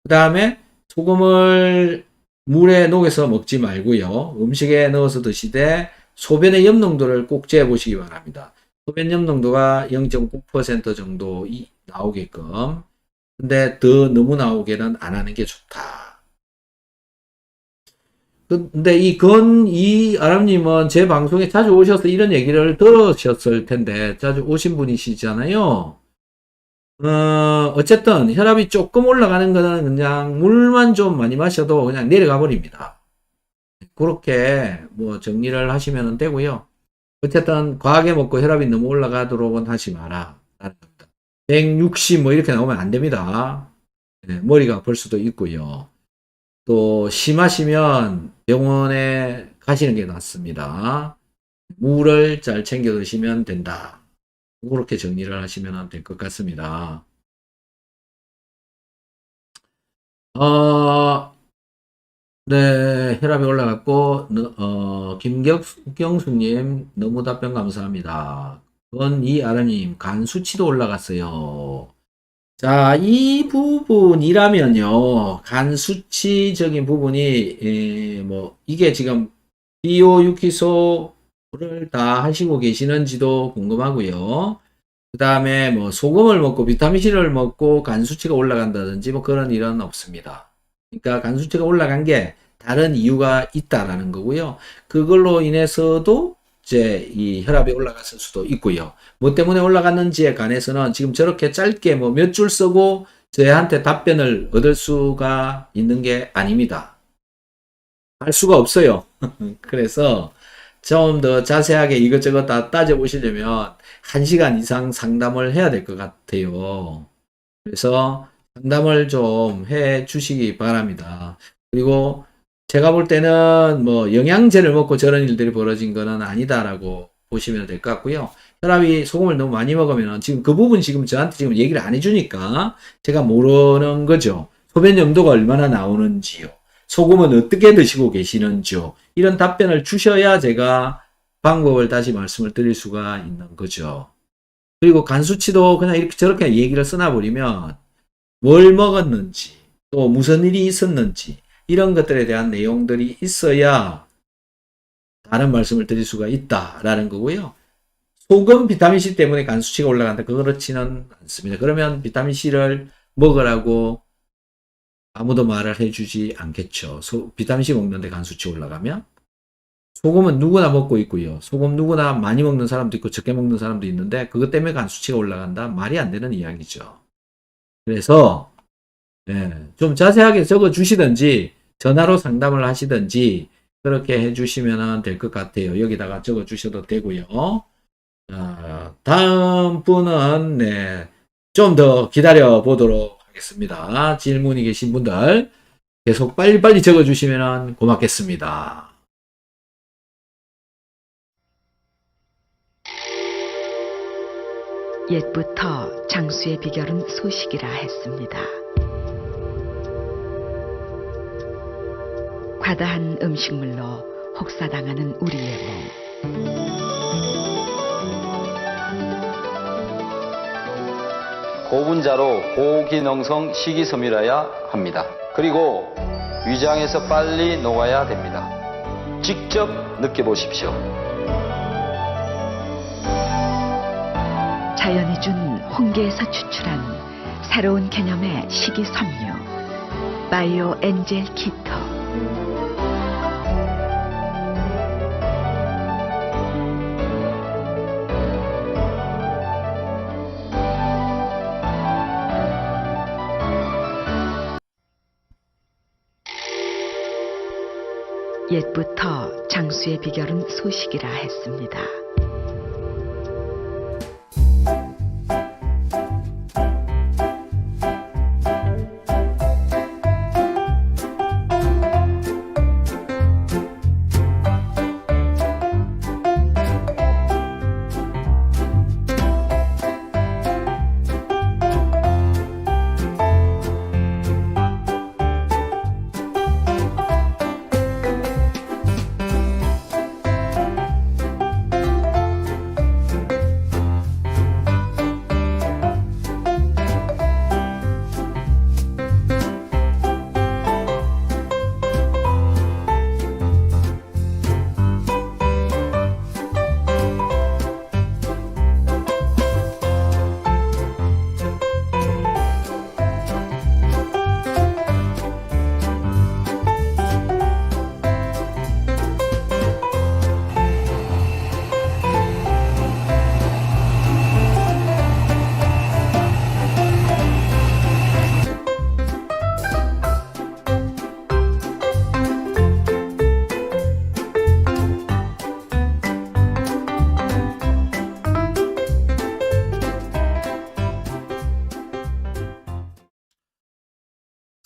그 다음에 소금을 물에 녹여서 먹지 말고요. 음식에 넣어서 드시되 소변의 염농도를 꼭 재보시기 바랍니다. 소변 염농도가 0.9% 정도 나오게끔. 근데 더 너무 나오게는 안 하는 게 좋다. 근데 이 아람님은 제 방송에 자주 오셔서 이런 얘기를 들으셨을 텐데, 자주 오신 분이시잖아요. 어쨌든 혈압이 조금 올라가는 거는 그냥 물만 좀 많이 마셔도 그냥 내려가 버립니다. 그렇게 뭐 정리를 하시면 되고요. 어쨌든 과하게 먹고 혈압이 너무 올라가도록은 하지 마라. 160 뭐 이렇게 나오면 안 됩니다. 네, 머리가 아플 수도 있고요. 또 심하시면 병원에 가시는 게 낫습니다. 물을 잘 챙겨 드시면 된다. 그렇게 정리를 하시면 될 것 같습니다. 네, 혈압이 올라갔고, 김경수님, 너무 답변 감사합니다. 이아라님, 간 수치도 올라갔어요. 자, 이 부분이라면요, 간 수치적인 부분이, 이게 지금, 비오 유키소를 다 하시고 계시는지도 궁금하고요. 그 다음에 소금을 먹고 비타민C를 먹고 간 수치가 올라간다든지 그런 일은 없습니다. 그러니까 간 수치가 올라간 게 다른 이유가 있다라는 거고요. 그걸로 인해서도 이제 이 혈압이 올라갔을 수도 있고요. 뭐 때문에 올라갔는지에 관해서는 지금 저렇게 짧게 몇 줄 쓰고 저한테 답변을 얻을 수가 있는 게 아닙니다. 할 수가 없어요. 그래서 좀 더 자세하게 이것저것 다 따져보시려면 1시간 이상 상담을 해야 될 것 같아요. 그래서 상담을 좀 해 주시기 바랍니다. 그리고 제가 볼 때는 영양제를 먹고 저런 일들이 벌어진 거는 아니다라고 보시면 될 것 같고요. 혈압이 소금을 너무 많이 먹으면 지금 그 부분 지금 저한테 지금 얘기를 안 해주니까 제가 모르는 거죠. 소변 염도가 얼마나 나오는지요. 소금은 어떻게 드시고 계시는지요. 이런 답변을 주셔야 제가 방법을 다시 말씀을 드릴 수가 있는 거죠. 그리고 간 수치도 그냥 이렇게 저렇게 얘기를 써놔버리면 뭘 먹었는지 또 무슨 일이 있었는지 이런 것들에 대한 내용들이 있어야 다른 말씀을 드릴 수가 있다라는 거고요. 소금 비타민C 때문에 간 수치가 올라간다. 그렇지는 않습니다. 그러면 비타민C를 먹으라고 아무도 말을 해주지 않겠죠. 비타민C 먹는데 간 수치 올라가면 소금은 누구나 먹고 있고요. 소금 누구나 많이 먹는 사람도 있고 적게 먹는 사람도 있는데 그것 때문에 간 수치가 올라간다? 말이 안 되는 이야기죠. 그래서 좀 자세하게 적어 주시든지 전화로 상담을 하시든지 그렇게 해주시면 될 것 같아요. 여기다가 적어 주셔도 되고요. 다음 분은 좀 더 기다려 보도록 하겠습니다. 질문이 계신 분들 계속 빨리빨리 적어 주시면 고맙겠습니다. 옛부터 장수의 비결은 소식이라 했습니다. 과다한 음식물로 혹사당하는 우리의 몸. 고분자로 고기농성 식이섬유라야 합니다. 그리고 위장에서 빨리 녹아야 됩니다. 직접 느껴보십시오. 자연이 준 홍게에서 추출한 새로운 개념의 식이섬유 바이오 엔젤 키토. 옛부터 장수의 비결은 소식이라 했습니다.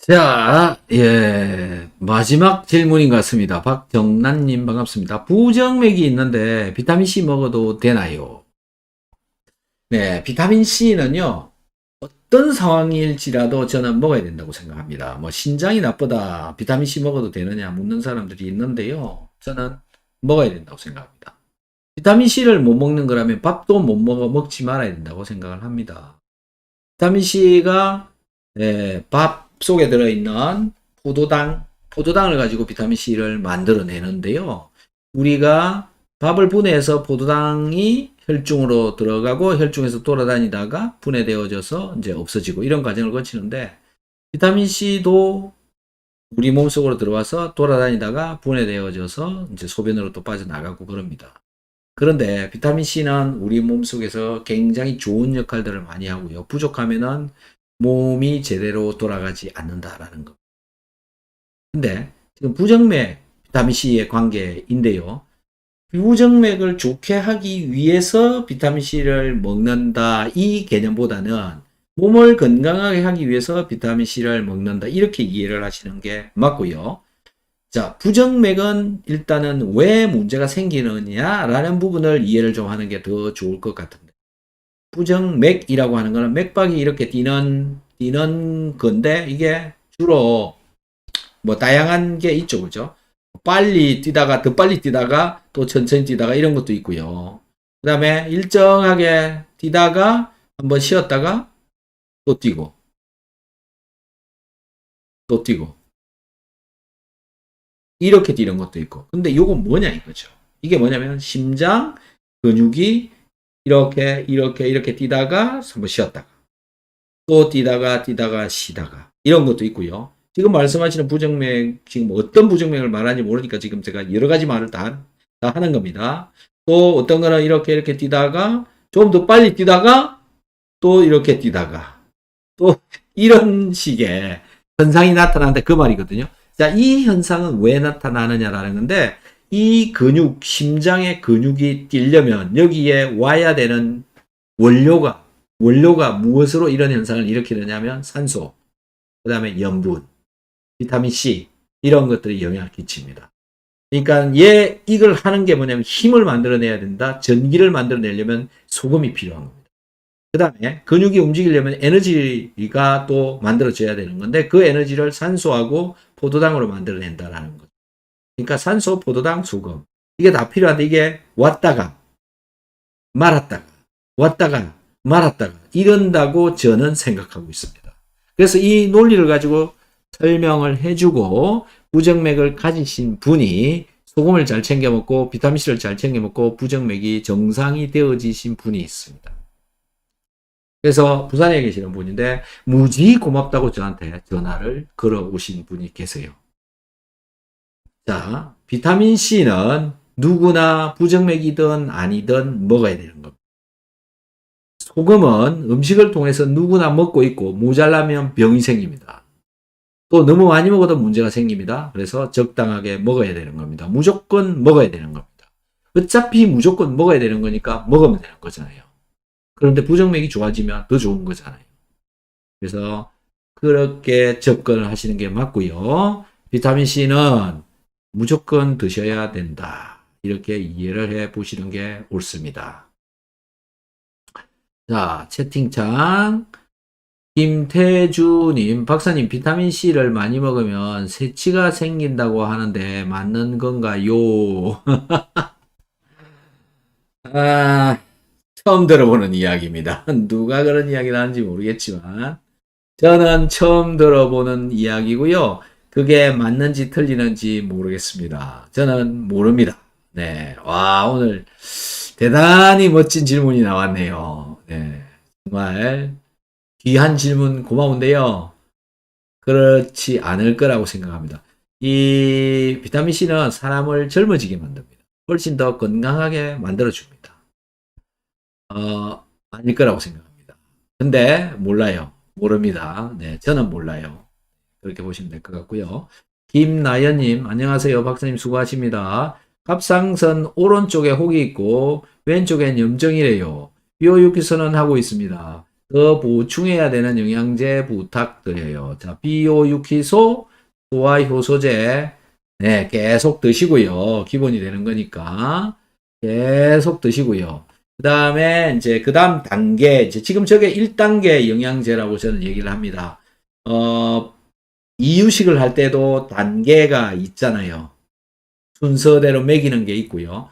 자, 마지막 질문인 것 같습니다. 박정란님 반갑습니다. 부정맥이 있는데 비타민C 먹어도 되나요? 네, 비타민C는요, 어떤 상황일지라도 저는 먹어야 된다고 생각합니다. 뭐, 신장이 나쁘다, 비타민C 먹어도 되느냐 묻는 사람들이 있는데요. 저는 먹어야 된다고 생각합니다. 비타민C를 못 먹는 거라면 밥도 못 먹지 말아야 된다고 생각을 합니다. 비타민C가, 밥 속에 들어있는 포도당을 가지고 비타민C를 만들어내는데요. 우리가 밥을 분해해서 포도당이 혈중으로 들어가고 혈중에서 돌아다니다가 분해되어져서 이제 없어지고 이런 과정을 거치는데 비타민C도 우리 몸속으로 들어와서 돌아다니다가 분해되어져서 이제 소변으로 또 빠져나가고 그럽니다. 그런데 비타민C는 우리 몸속에서 굉장히 좋은 역할들을 많이 하고요. 부족하면은 몸이 제대로 돌아가지 않는다라는 것. 근데 지금 부정맥 비타민C의 관계인데요. 부정맥을 좋게 하기 위해서 비타민C를 먹는다 이 개념보다는 몸을 건강하게 하기 위해서 비타민C를 먹는다 이렇게 이해를 하시는 게 맞고요. 자, 부정맥은 일단은 왜 문제가 생기느냐라는 부분을 이해를 좀 하는 게 더 좋을 것 같은데. 부정맥이라고 하는 거는 맥박이 이렇게 뛰는 건데 이게 주로 뭐 다양한 게 있죠. 그죠? 빨리 뛰다가 더 빨리 뛰다가 또 천천히 뛰다가 이런 것도 있고요. 그 다음에 일정하게 뛰다가 한번 쉬었다가 또 뛰고 또 뛰고 이렇게 뛰는 것도 있고. 근데 이건 뭐냐 이거죠. 이게 뭐냐면 심장 근육이 이렇게 뛰다가 한번 쉬었다가 또 뛰다가 쉬다가 이런 것도 있고요. 지금 말씀하시는 부정맥 지금 어떤 부정맥을 말하는지 모르니까 지금 제가 여러 가지 말을 다 하는 겁니다. 또 어떤 거는 이렇게 뛰다가 좀 더 빨리 뛰다가 또 이렇게 뛰다가 또 이런 식의 현상이 나타나는데 그 말이거든요. 자, 이 현상은 왜 나타나느냐라는 건데 이 근육, 심장의 근육이 뛰려면 여기에 와야 되는 원료가 무엇으로 이런 현상을 일으키느냐면 산소, 그 다음에 염분, 비타민C 이런 것들이 영향을 끼칩니다. 그러니까 이걸 하는 게 뭐냐면 힘을 만들어내야 된다. 전기를 만들어내려면 소금이 필요한 겁니다. 그 다음에 근육이 움직이려면 에너지가 또 만들어져야 되는 건데 그 에너지를 산소하고 포도당으로 만들어낸다라는 거죠. 그러니까 산소, 포도당, 소금 이게 다 필요한데 이게 왔다가 말았다가 왔다가 말았다가 이런다고 저는 생각하고 있습니다. 그래서 이 논리를 가지고 설명을 해주고 부정맥을 가지신 분이 소금을 잘 챙겨 먹고 비타민C를 잘 챙겨 먹고 부정맥이 정상이 되어지신 분이 있습니다. 그래서 부산에 계시는 분인데 무지 고맙다고 저한테 전화를 걸어 오신 분이 계세요. 자, 비타민C는 누구나 부정맥이든 아니든 먹어야 되는 겁니다. 소금은 음식을 통해서 누구나 먹고 있고 모자라면 병이 생깁니다. 또 너무 많이 먹어도 문제가 생깁니다. 그래서 적당하게 먹어야 되는 겁니다. 무조건 먹어야 되는 겁니다. 어차피 무조건 먹어야 되는 거니까 먹으면 되는 거잖아요. 그런데 부정맥이 좋아지면 더 좋은 거잖아요. 그래서 그렇게 접근을 하시는 게 맞고요. 비타민C는 무조건 드셔야 된다. 이렇게 이해를 해 보시는 게 옳습니다. 자, 채팅창. 김태주님, 박사님, 비타민C를 많이 먹으면 새치가 생긴다고 하는데 맞는 건가요? 아, 처음 들어보는 이야기입니다. 누가 그런 이야기를 하는지 모르겠지만, 저는 처음 들어보는 이야기고요. 그게 맞는지 틀리는지 모르겠습니다. 저는 모릅니다. 네. 와, 오늘 대단히 멋진 질문이 나왔네요. 네. 정말 귀한 질문 고마운데요. 그렇지 않을 거라고 생각합니다. 이 비타민C는 사람을 젊어지게 만듭니다. 훨씬 더 건강하게 만들어줍니다. 아닐 거라고 생각합니다. 근데 몰라요. 모릅니다. 네, 저는 몰라요. 그렇게 보시면 될 것 같고요. 김나연님, 안녕하세요. 박사님 수고하십니다. 갑상선 오른쪽에 혹이 있고 왼쪽엔 염증이래요. 비오유키선언 하고 있습니다. 더 보충해야 되는 영양제 부탁드려요. 자, 비오유키소, 소화효소제, 네, 계속 드시고요. 기본이 되는 거니까 계속 드시고요. 그 다음에 이제 그 다음 단계, 이제 지금 저게 1단계 영양제라고 저는 얘기를 합니다. 이유식을 할 때도 단계가 있잖아요. 순서대로 먹이는 게 있고요.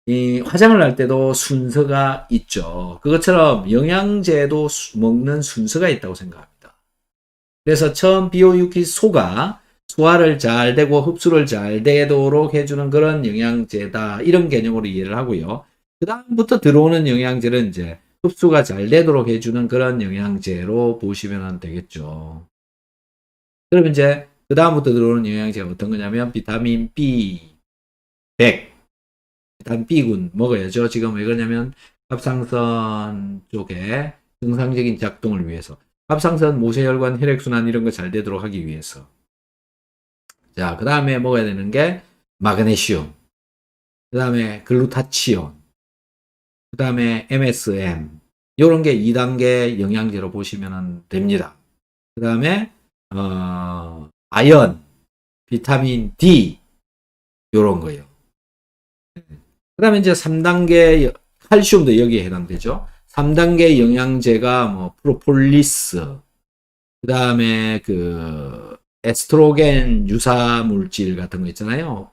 이 화장을 할 때도 순서가 있죠. 그것처럼 영양제도 먹는 순서가 있다고 생각합니다. 그래서 처음 비오유키소가 소화를 잘 되고 흡수를 잘 되도록 해주는 그런 영양제다. 이런 개념으로 이해를 하고요. 그 다음부터 들어오는 영양제는 이제 흡수가 잘 되도록 해주는 그런 영양제로 보시면 되겠죠. 그럼 이제 그 다음부터 들어오는 영양제가 어떤 거냐면 비타민 B100, 비타민 B군 먹어야죠. 지금 왜 그러냐면 갑상선 쪽에 정상적인 작동을 위해서, 갑상선, 모세혈관, 혈액순환 이런 거 잘 되도록 하기 위해서. 자, 그 다음에 먹어야 되는 게 마그네슘, 그 다음에 글루타치온, 그 다음에 MSM, 요런 게 2단계 영양제로 보시면 됩니다. 그 다음에 아연, 비타민 D, 요런 거요. 그 다음에 이제 3단계 칼슘도 여기에 해당되죠. 3단계 영양제가 뭐 프로폴리스, 그 다음에 그 에스트로겐 유사 물질 같은 거 있잖아요.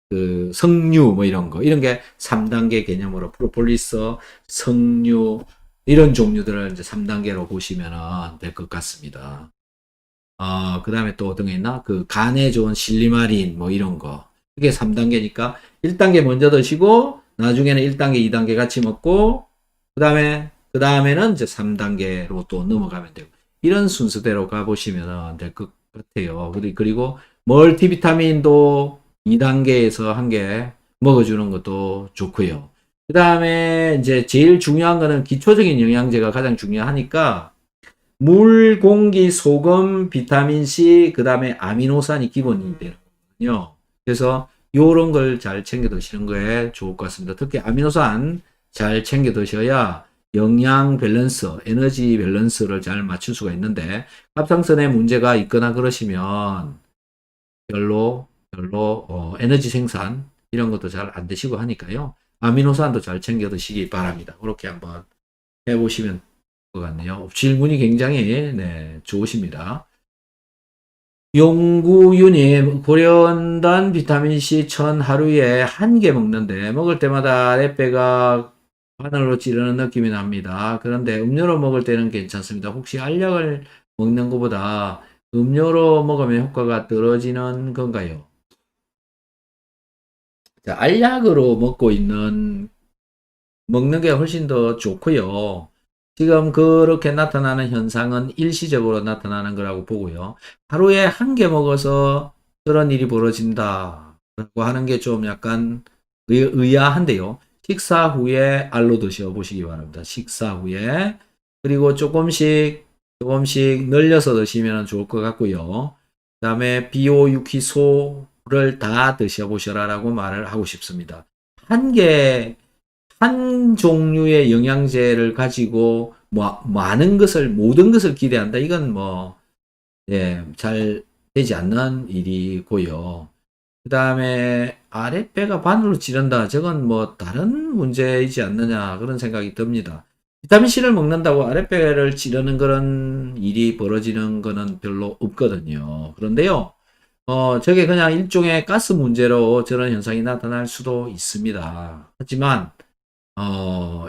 그 석류 뭐 이런 거, 이런 게 3단계 개념으로 프로폴리스, 석류 이런 종류들을 이제 3단계로 보시면 될 것 같습니다. 그 다음에 또 어떤 게 있나? 그 간에 좋은 실리마린 뭐 이런 거. 그게 3단계니까 1단계 먼저 드시고 나중에는 1단계, 2단계 같이 먹고 그 다음에는 이제 3단계로 또 넘어가면 되고, 이런 순서대로 가보시면 될 것 같아요. 그리고 멀티비타민도 2단계에서 한 개 먹어주는 것도 좋고요. 그 다음에 이제 제일 중요한 거는 기초적인 영양제가 가장 중요하니까 물, 공기, 소금, 비타민C, 그 다음에 아미노산이 기본이 되거든요. 그래서 요런 걸 잘 챙겨 드시는 거에 좋을 것 같습니다. 특히 아미노산 잘 챙겨 드셔야 영양 밸런스, 에너지 밸런스를 잘 맞출 수가 있는데, 갑상선에 문제가 있거나 그러시면 별로 에너지 생산 이런 것도 잘 안 되시고 하니까요. 아미노산도 잘 챙겨 드시기 바랍니다. 그렇게 한번 해보시면 것 같네요. 질문이 굉장히 좋으십니다. 용구유님, 고려온단 비타민C 1000 하루에 한 개 먹는데 먹을 때마다 아랫배가 바늘로 찌르는 느낌이 납니다. 그런데 음료로 먹을 때는 괜찮습니다. 혹시 알약을 먹는 것보다 음료로 먹으면 효과가 떨어지는 건가요? 자, 알약으로 먹는 게 훨씬 더 좋고요. 지금 그렇게 나타나는 현상은 일시적으로 나타나는 거라고 보고요. 하루에 한 개 먹어서 그런 일이 벌어진다라고 하는 게 좀 약간 의아한데요. 식사 후에 알로 드셔 보시기 바랍니다. 식사 후에. 그리고 조금씩 늘려서 드시면 좋을 것 같고요. 그다음에 비오유키소를 다 드셔보셔라라고 말을 하고 싶습니다. 한 종류의 영양제를 가지고 모든 것을 기대한다. 이건 잘 되지 않는 일이고요. 그 다음에 아랫배가 바늘로 찌른다. 저건 다른 문제이지 않느냐 그런 생각이 듭니다. 비타민C를 먹는다고 아랫배를 찌르는 그런 일이 벌어지는 거는 별로 없거든요. 그런데요, 저게 그냥 일종의 가스 문제로 저런 현상이 나타날 수도 있습니다. 하지만,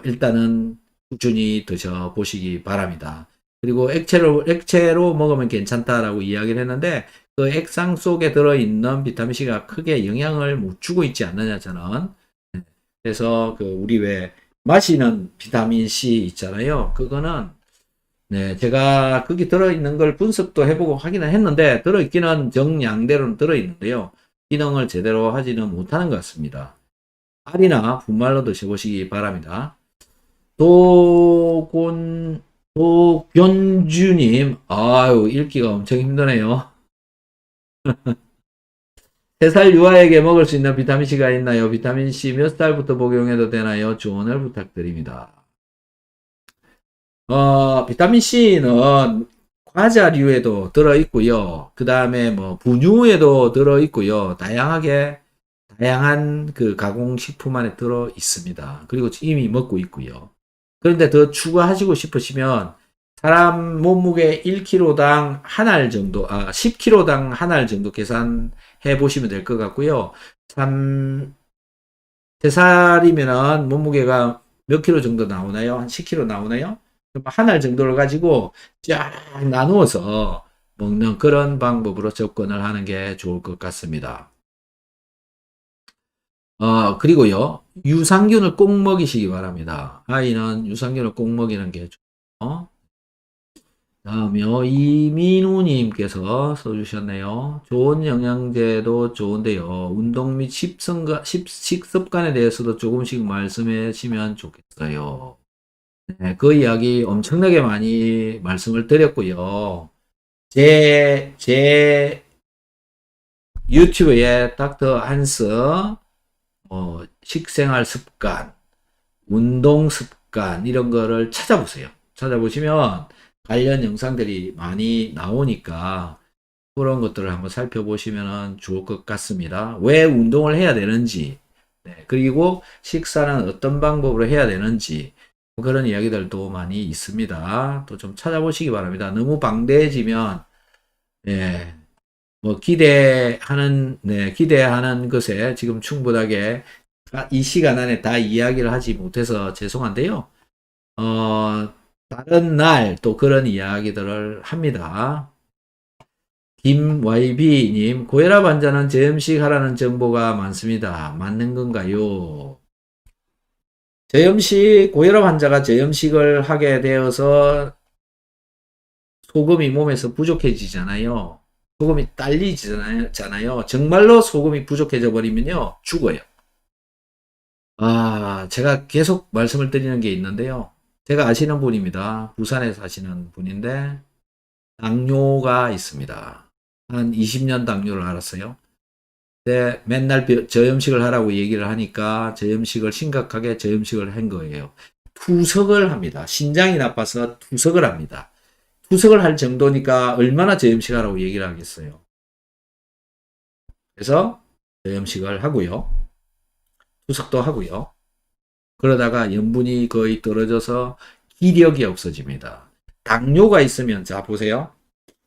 일단은 꾸준히 드셔보시기 바랍니다. 그리고 액체로 먹으면 괜찮다라고 이야기를 했는데, 그 액상 속에 들어있는 비타민C가 크게 영향을 못 주고 있지 않느냐, 저는. 그래서 우리 왜 마시는 비타민C 있잖아요. 그거는, 네, 제가 거기 들어있는 걸 분석도 해보고 확인을 했는데, 들어있기는 정량대로는 들어있는데요. 기능을 제대로 하지는 못하는 것 같습니다. 알이나 분말로 드셔보시기 바랍니다. 도견주님, 아유, 읽기가 엄청 힘드네요. 3살 유아에게 먹을 수 있는 비타민C가 있나요? 비타민C 몇 살부터 복용해도 되나요? 조언을 부탁드립니다. 비타민C는 과자류에도 들어있고요. 그 다음에 분유에도 들어있고요. 다양한 그 가공식품 안에 들어있습니다. 그리고 이미 먹고 있고요. 그런데 더 추가하시고 싶으시면 사람 몸무게 1kg당 한 알 정도, 10kg당 한 알 정도 계산해 보시면 될 것 같고요. 3살이면은 몸무게가 몇 킬로 정도 나오나요? 한 10kg 나오나요? 한 알 정도를 가지고 쫙 나누어서 먹는 그런 방법으로 접근을 하는 게 좋을 것 같습니다. 그리고요, 유산균을 꼭 먹이시기 바랍니다. 아이는 유산균을 꼭 먹이는 게 좋죠. 다음이요, 이민우님께서 써주셨네요. 좋은 영양제도 좋은데요. 운동 및 식습관에 대해서도 조금씩 말씀해 주시면 좋겠어요. 네, 그 이야기 엄청나게 많이 말씀을 드렸고요. 제 유튜브에 닥터 한스, 식생활 습관, 운동 습관, 이런 거를 찾아보세요. 찾아보시면 관련 영상들이 많이 나오니까 그런 것들을 한번 살펴보시면 좋을 것 같습니다. 왜 운동을 해야 되는지, 네, 그리고 식사는 어떤 방법으로 해야 되는지, 그런 이야기들도 많이 있습니다. 또 좀 찾아보시기 바랍니다. 너무 방대해지면, 예, 기대하는 것에 지금 충분하게 이 시간 안에 다 이야기를 하지 못해서 죄송한데요. 다른 날 또 그런 이야기들을 합니다. 김YB님, 고혈압 환자는 저염식 하라는 정보가 많습니다. 맞는 건가요? 고혈압 환자가 저염식을 하게 되어서 소금이 몸에서 부족해지잖아요. 소금이 딸리잖아요. 정말로 소금이 부족해져 버리면요, 죽어요. 제가 계속 말씀을 드리는 게 있는데요. 제가 아시는 분입니다. 부산에 사시는 분인데, 당뇨가 있습니다. 한 20년 당뇨를 앓았어요. 근데 맨날 저염식을 하라고 얘기를 하니까 심각하게 저염식을 한 거예요. 투석을 합니다. 신장이 나빠서 투석을 합니다. 투석을 할 정도니까 얼마나 저염식 하라고 얘기를 하겠어요. 그래서 저염식을 하고요. 투석도 하고요. 그러다가 염분이 거의 떨어져서 기력이 없어집니다. 당뇨가 있으면, 자, 보세요.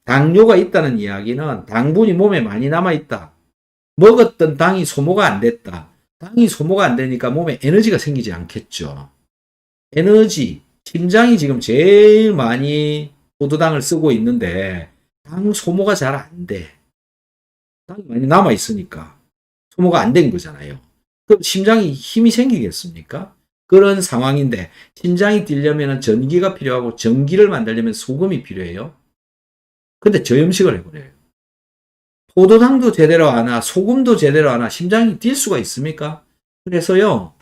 당뇨가 있다는 이야기는 당분이 몸에 많이 남아있다. 먹었던 당이 소모가 안 됐다. 당이 소모가 안 되니까 몸에 에너지가 생기지 않겠죠. 심장이 지금 제일 많이 포도당을 쓰고 있는데 당 소모가 잘 안 돼. 당이 많이 남아있으니까 소모가 안 된 거잖아요. 그럼 심장이 힘이 생기겠습니까? 그런 상황인데 심장이 뛰려면 전기가 필요하고 전기를 만들려면 소금이 필요해요. 근데 저염식을 해버려요. 포도당도 제대로 안 와, 소금도 제대로 안 와, 심장이 뛸 수가 있습니까? 그래서요,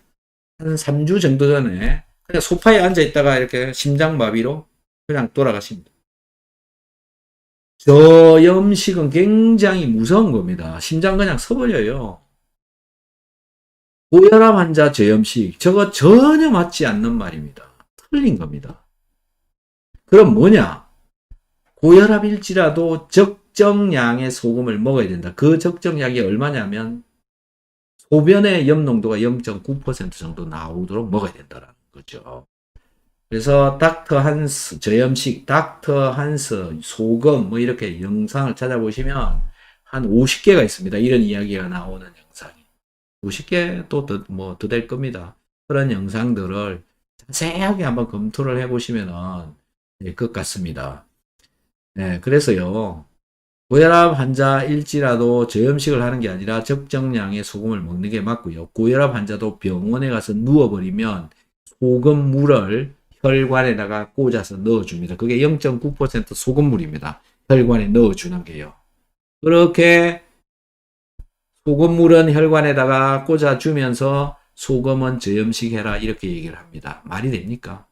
한 3주 정도 전에 그냥 소파에 앉아 있다가 이렇게 심장마비로 그냥 돌아가십니다. 저염식은 굉장히 무서운 겁니다. 심장 그냥 서버려요. 고혈압 환자 저염식, 저거 전혀 맞지 않는 말입니다. 틀린 겁니다. 그럼 뭐냐? 고혈압일지라도 적정량의 소금을 먹어야 된다. 그 적정량이 얼마냐면 소변의 염 농도가 0.9% 정도 나오도록 먹어야 된다는 거죠. 그래서 닥터 한스, 저염식, 닥터 한스, 소금 뭐 이렇게 영상을 찾아보시면 한 50개가 있습니다. 이런 이야기가 나오는 영상이. 50개 또 더 될 겁니다. 그런 영상들을 자세하게 한번 검토를 해보시면 될 것 같습니다. 네, 그래서요. 고혈압 환자일지라도 저염식을 하는 게 아니라 적정량의 소금을 먹는 게 맞고요. 고혈압 환자도 병원에 가서 누워버리면 소금물을 혈관에다가 꽂아서 넣어줍니다. 그게 0.9% 소금물입니다. 혈관에 넣어주는 게요. 그렇게 소금물은 혈관에다가 꽂아주면서 소금은 저염식 해라 이렇게 얘기를 합니다. 말이 됩니까?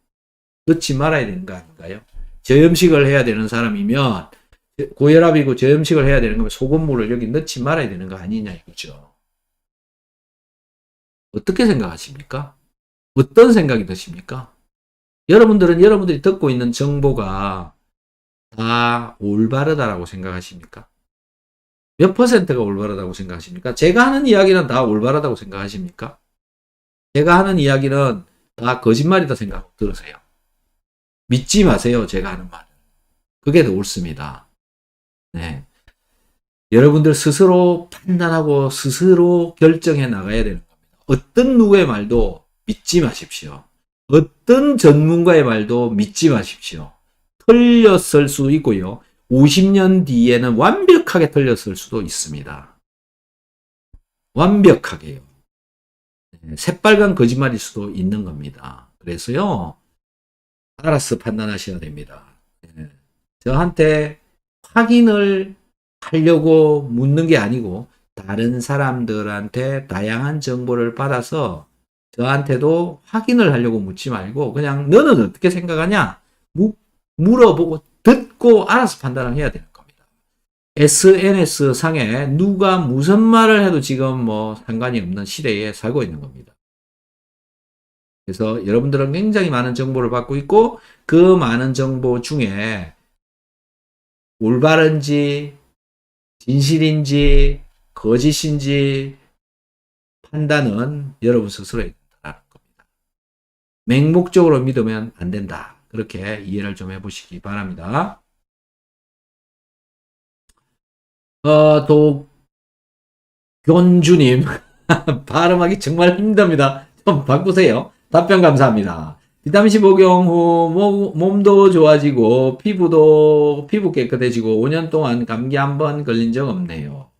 넣지 말아야 되는 거 아닌가요? 저염식을 해야 되는 사람이면 고혈압이고 저염식을 해야 되는 거면 소금물을 여기 넣지 말아야 되는 거 아니냐 이거죠. 어떻게 생각하십니까? 어떤 생각이 드십니까? 여러분들은 여러분들이 듣고 있는 정보가 다 올바르다라고 생각하십니까? 몇 퍼센트가 올바르다고 생각하십니까? 제가 하는 이야기는 다 올바르다고 생각하십니까? 제가 하는 이야기는 다 거짓말이다 생각 들으세요. 믿지 마세요. 제가 하는 말은. 그게 더 옳습니다. 네. 여러분들 스스로 판단하고 스스로 결정해 나가야 되는 겁니다. 어떤 누구의 말도 믿지 마십시오. 어떤 전문가의 말도 믿지 마십시오. 틀렸을 수 있고요. 50년 뒤에는 완벽하게 틀렸을 수도 있습니다. 완벽하게요. 새빨간 거짓말일 수도 있는 겁니다. 그래서요. 알아서 판단하셔야 됩니다. 저한테 확인을 하려고 묻는 게 아니고 다른 사람들한테 다양한 정보를 받아서 저한테도 확인을 하려고 묻지 말고 그냥 너는 어떻게 생각하냐? 물어보고 듣고 알아서 판단을 해야 되는 겁니다. SNS 상에 누가 무슨 말을 해도 지금 뭐 상관이 없는 시대에 살고 있는 겁니다. 그래서 여러분들은 굉장히 많은 정보를 받고 있고 그 많은 정보 중에 올바른지 진실인지 거짓인지 판단은 여러분 스스로 해야 된다는 겁니다. 맹목적으로 믿으면 안 된다. 그렇게 이해를 좀 해보시기 바랍니다. 도견주님 발음하기 정말 힘듭니다. 좀 바꾸세요. 답변 감사합니다. 비타민C 복용 후 몸도 좋아지고 피부 깨끗해지고 5년 동안 감기 한 번 걸린 적 없네요.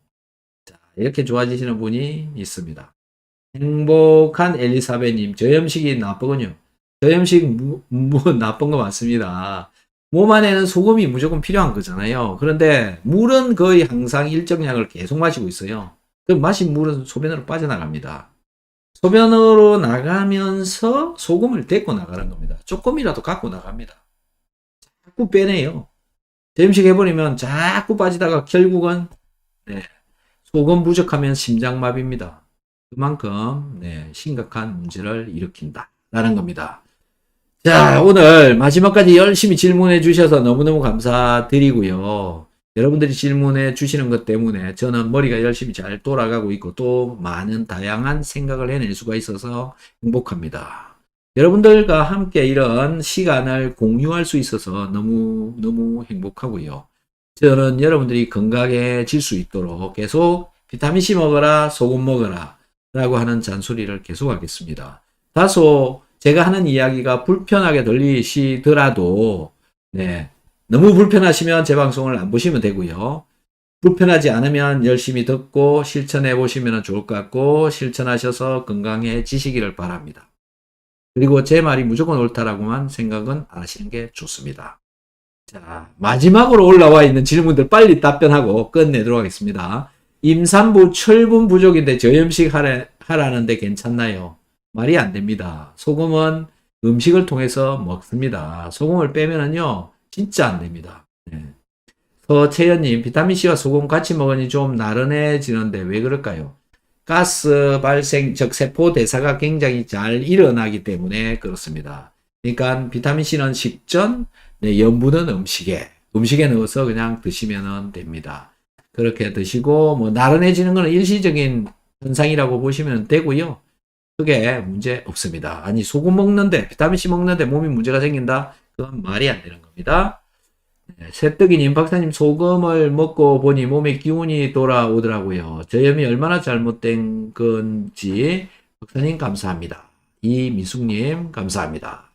자, 이렇게 좋아지시는 분이 있습니다. 행복한 엘리사베님, 저염식이 나쁘군요. 저염식 나쁜 거 맞습니다. 몸 안에는 소금이 무조건 필요한 거잖아요. 그런데 물은 거의 항상 일정량을 계속 마시고 있어요. 그 마신 물은 소변으로 빠져나갑니다. 소변으로 나가면서 소금을 데리고 나가는 겁니다. 조금이라도 갖고 나갑니다. 자꾸 빼내요. 저염식 해버리면 자꾸 빠지다가 결국은 소금 부족하면 심장마비입니다. 그만큼 심각한 문제를 일으킨다라는 겁니다. 자, 오늘 마지막까지 열심히 질문해 주셔서 너무너무 감사드리고요. 여러분들이 질문해 주시는 것 때문에 저는 머리가 열심히 잘 돌아가고 있고 또 많은 다양한 생각을 해낼 수가 있어서 행복합니다. 여러분들과 함께 이런 시간을 공유할 수 있어서 너무 행복하고요. 저는 여러분들이 건강해질 수 있도록 계속 비타민C 먹어라, 소금 먹어라 라고 하는 잔소리를 계속 하겠습니다. 다소 제가 하는 이야기가 불편하게 들리시더라도 너무 불편하시면 제 방송을 안 보시면 되고요. 불편하지 않으면 열심히 듣고 실천해 보시면 좋을 것 같고 실천하셔서 건강해지시기를 바랍니다. 그리고 제 말이 무조건 옳다라고만 생각은 안 하시는 게 좋습니다. 자, 마지막으로 올라와 있는 질문들 빨리 답변하고 끝내도록 하겠습니다. 임산부 철분 부족인데 저염식 하라는데 괜찮나요? 말이 안 됩니다. 소금은 음식을 통해서 먹습니다. 소금을 빼면은요 진짜 안 됩니다. 허채연님, 비타민C와 소금 같이 먹으니 좀 나른해지는데 왜 그럴까요? 가스 발생, 즉 세포 대사가 굉장히 잘 일어나기 때문에 그렇습니다. 그러니까 비타민C는 식전, 네, 염분은 음식에 넣어서 그냥 드시면 됩니다. 그렇게 드시고 뭐 나른해지는 것은 일시적인 현상이라고 보시면 되고요. 그게 문제 없습니다. 아니 소금 먹는데 비타민C 먹는데 몸이 문제가 생긴다? 그건 말이 안 되는 겁니다. 네, 새뜨기님, 박사님 소금을 먹고 보니 몸에 기운이 돌아오더라고요. 저염이 얼마나 잘못된 건지 박사님 감사합니다. 이미숙님 감사합니다.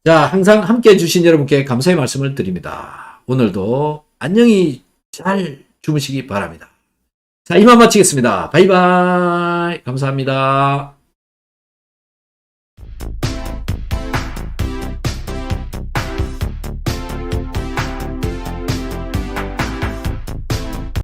자, 항상 함께 해주신 여러분께 감사의 말씀을 드립니다. 오늘도 안녕히 잘 주무시기 바랍니다. 자, 이만 마치겠습니다. 바이바이. 감사합니다.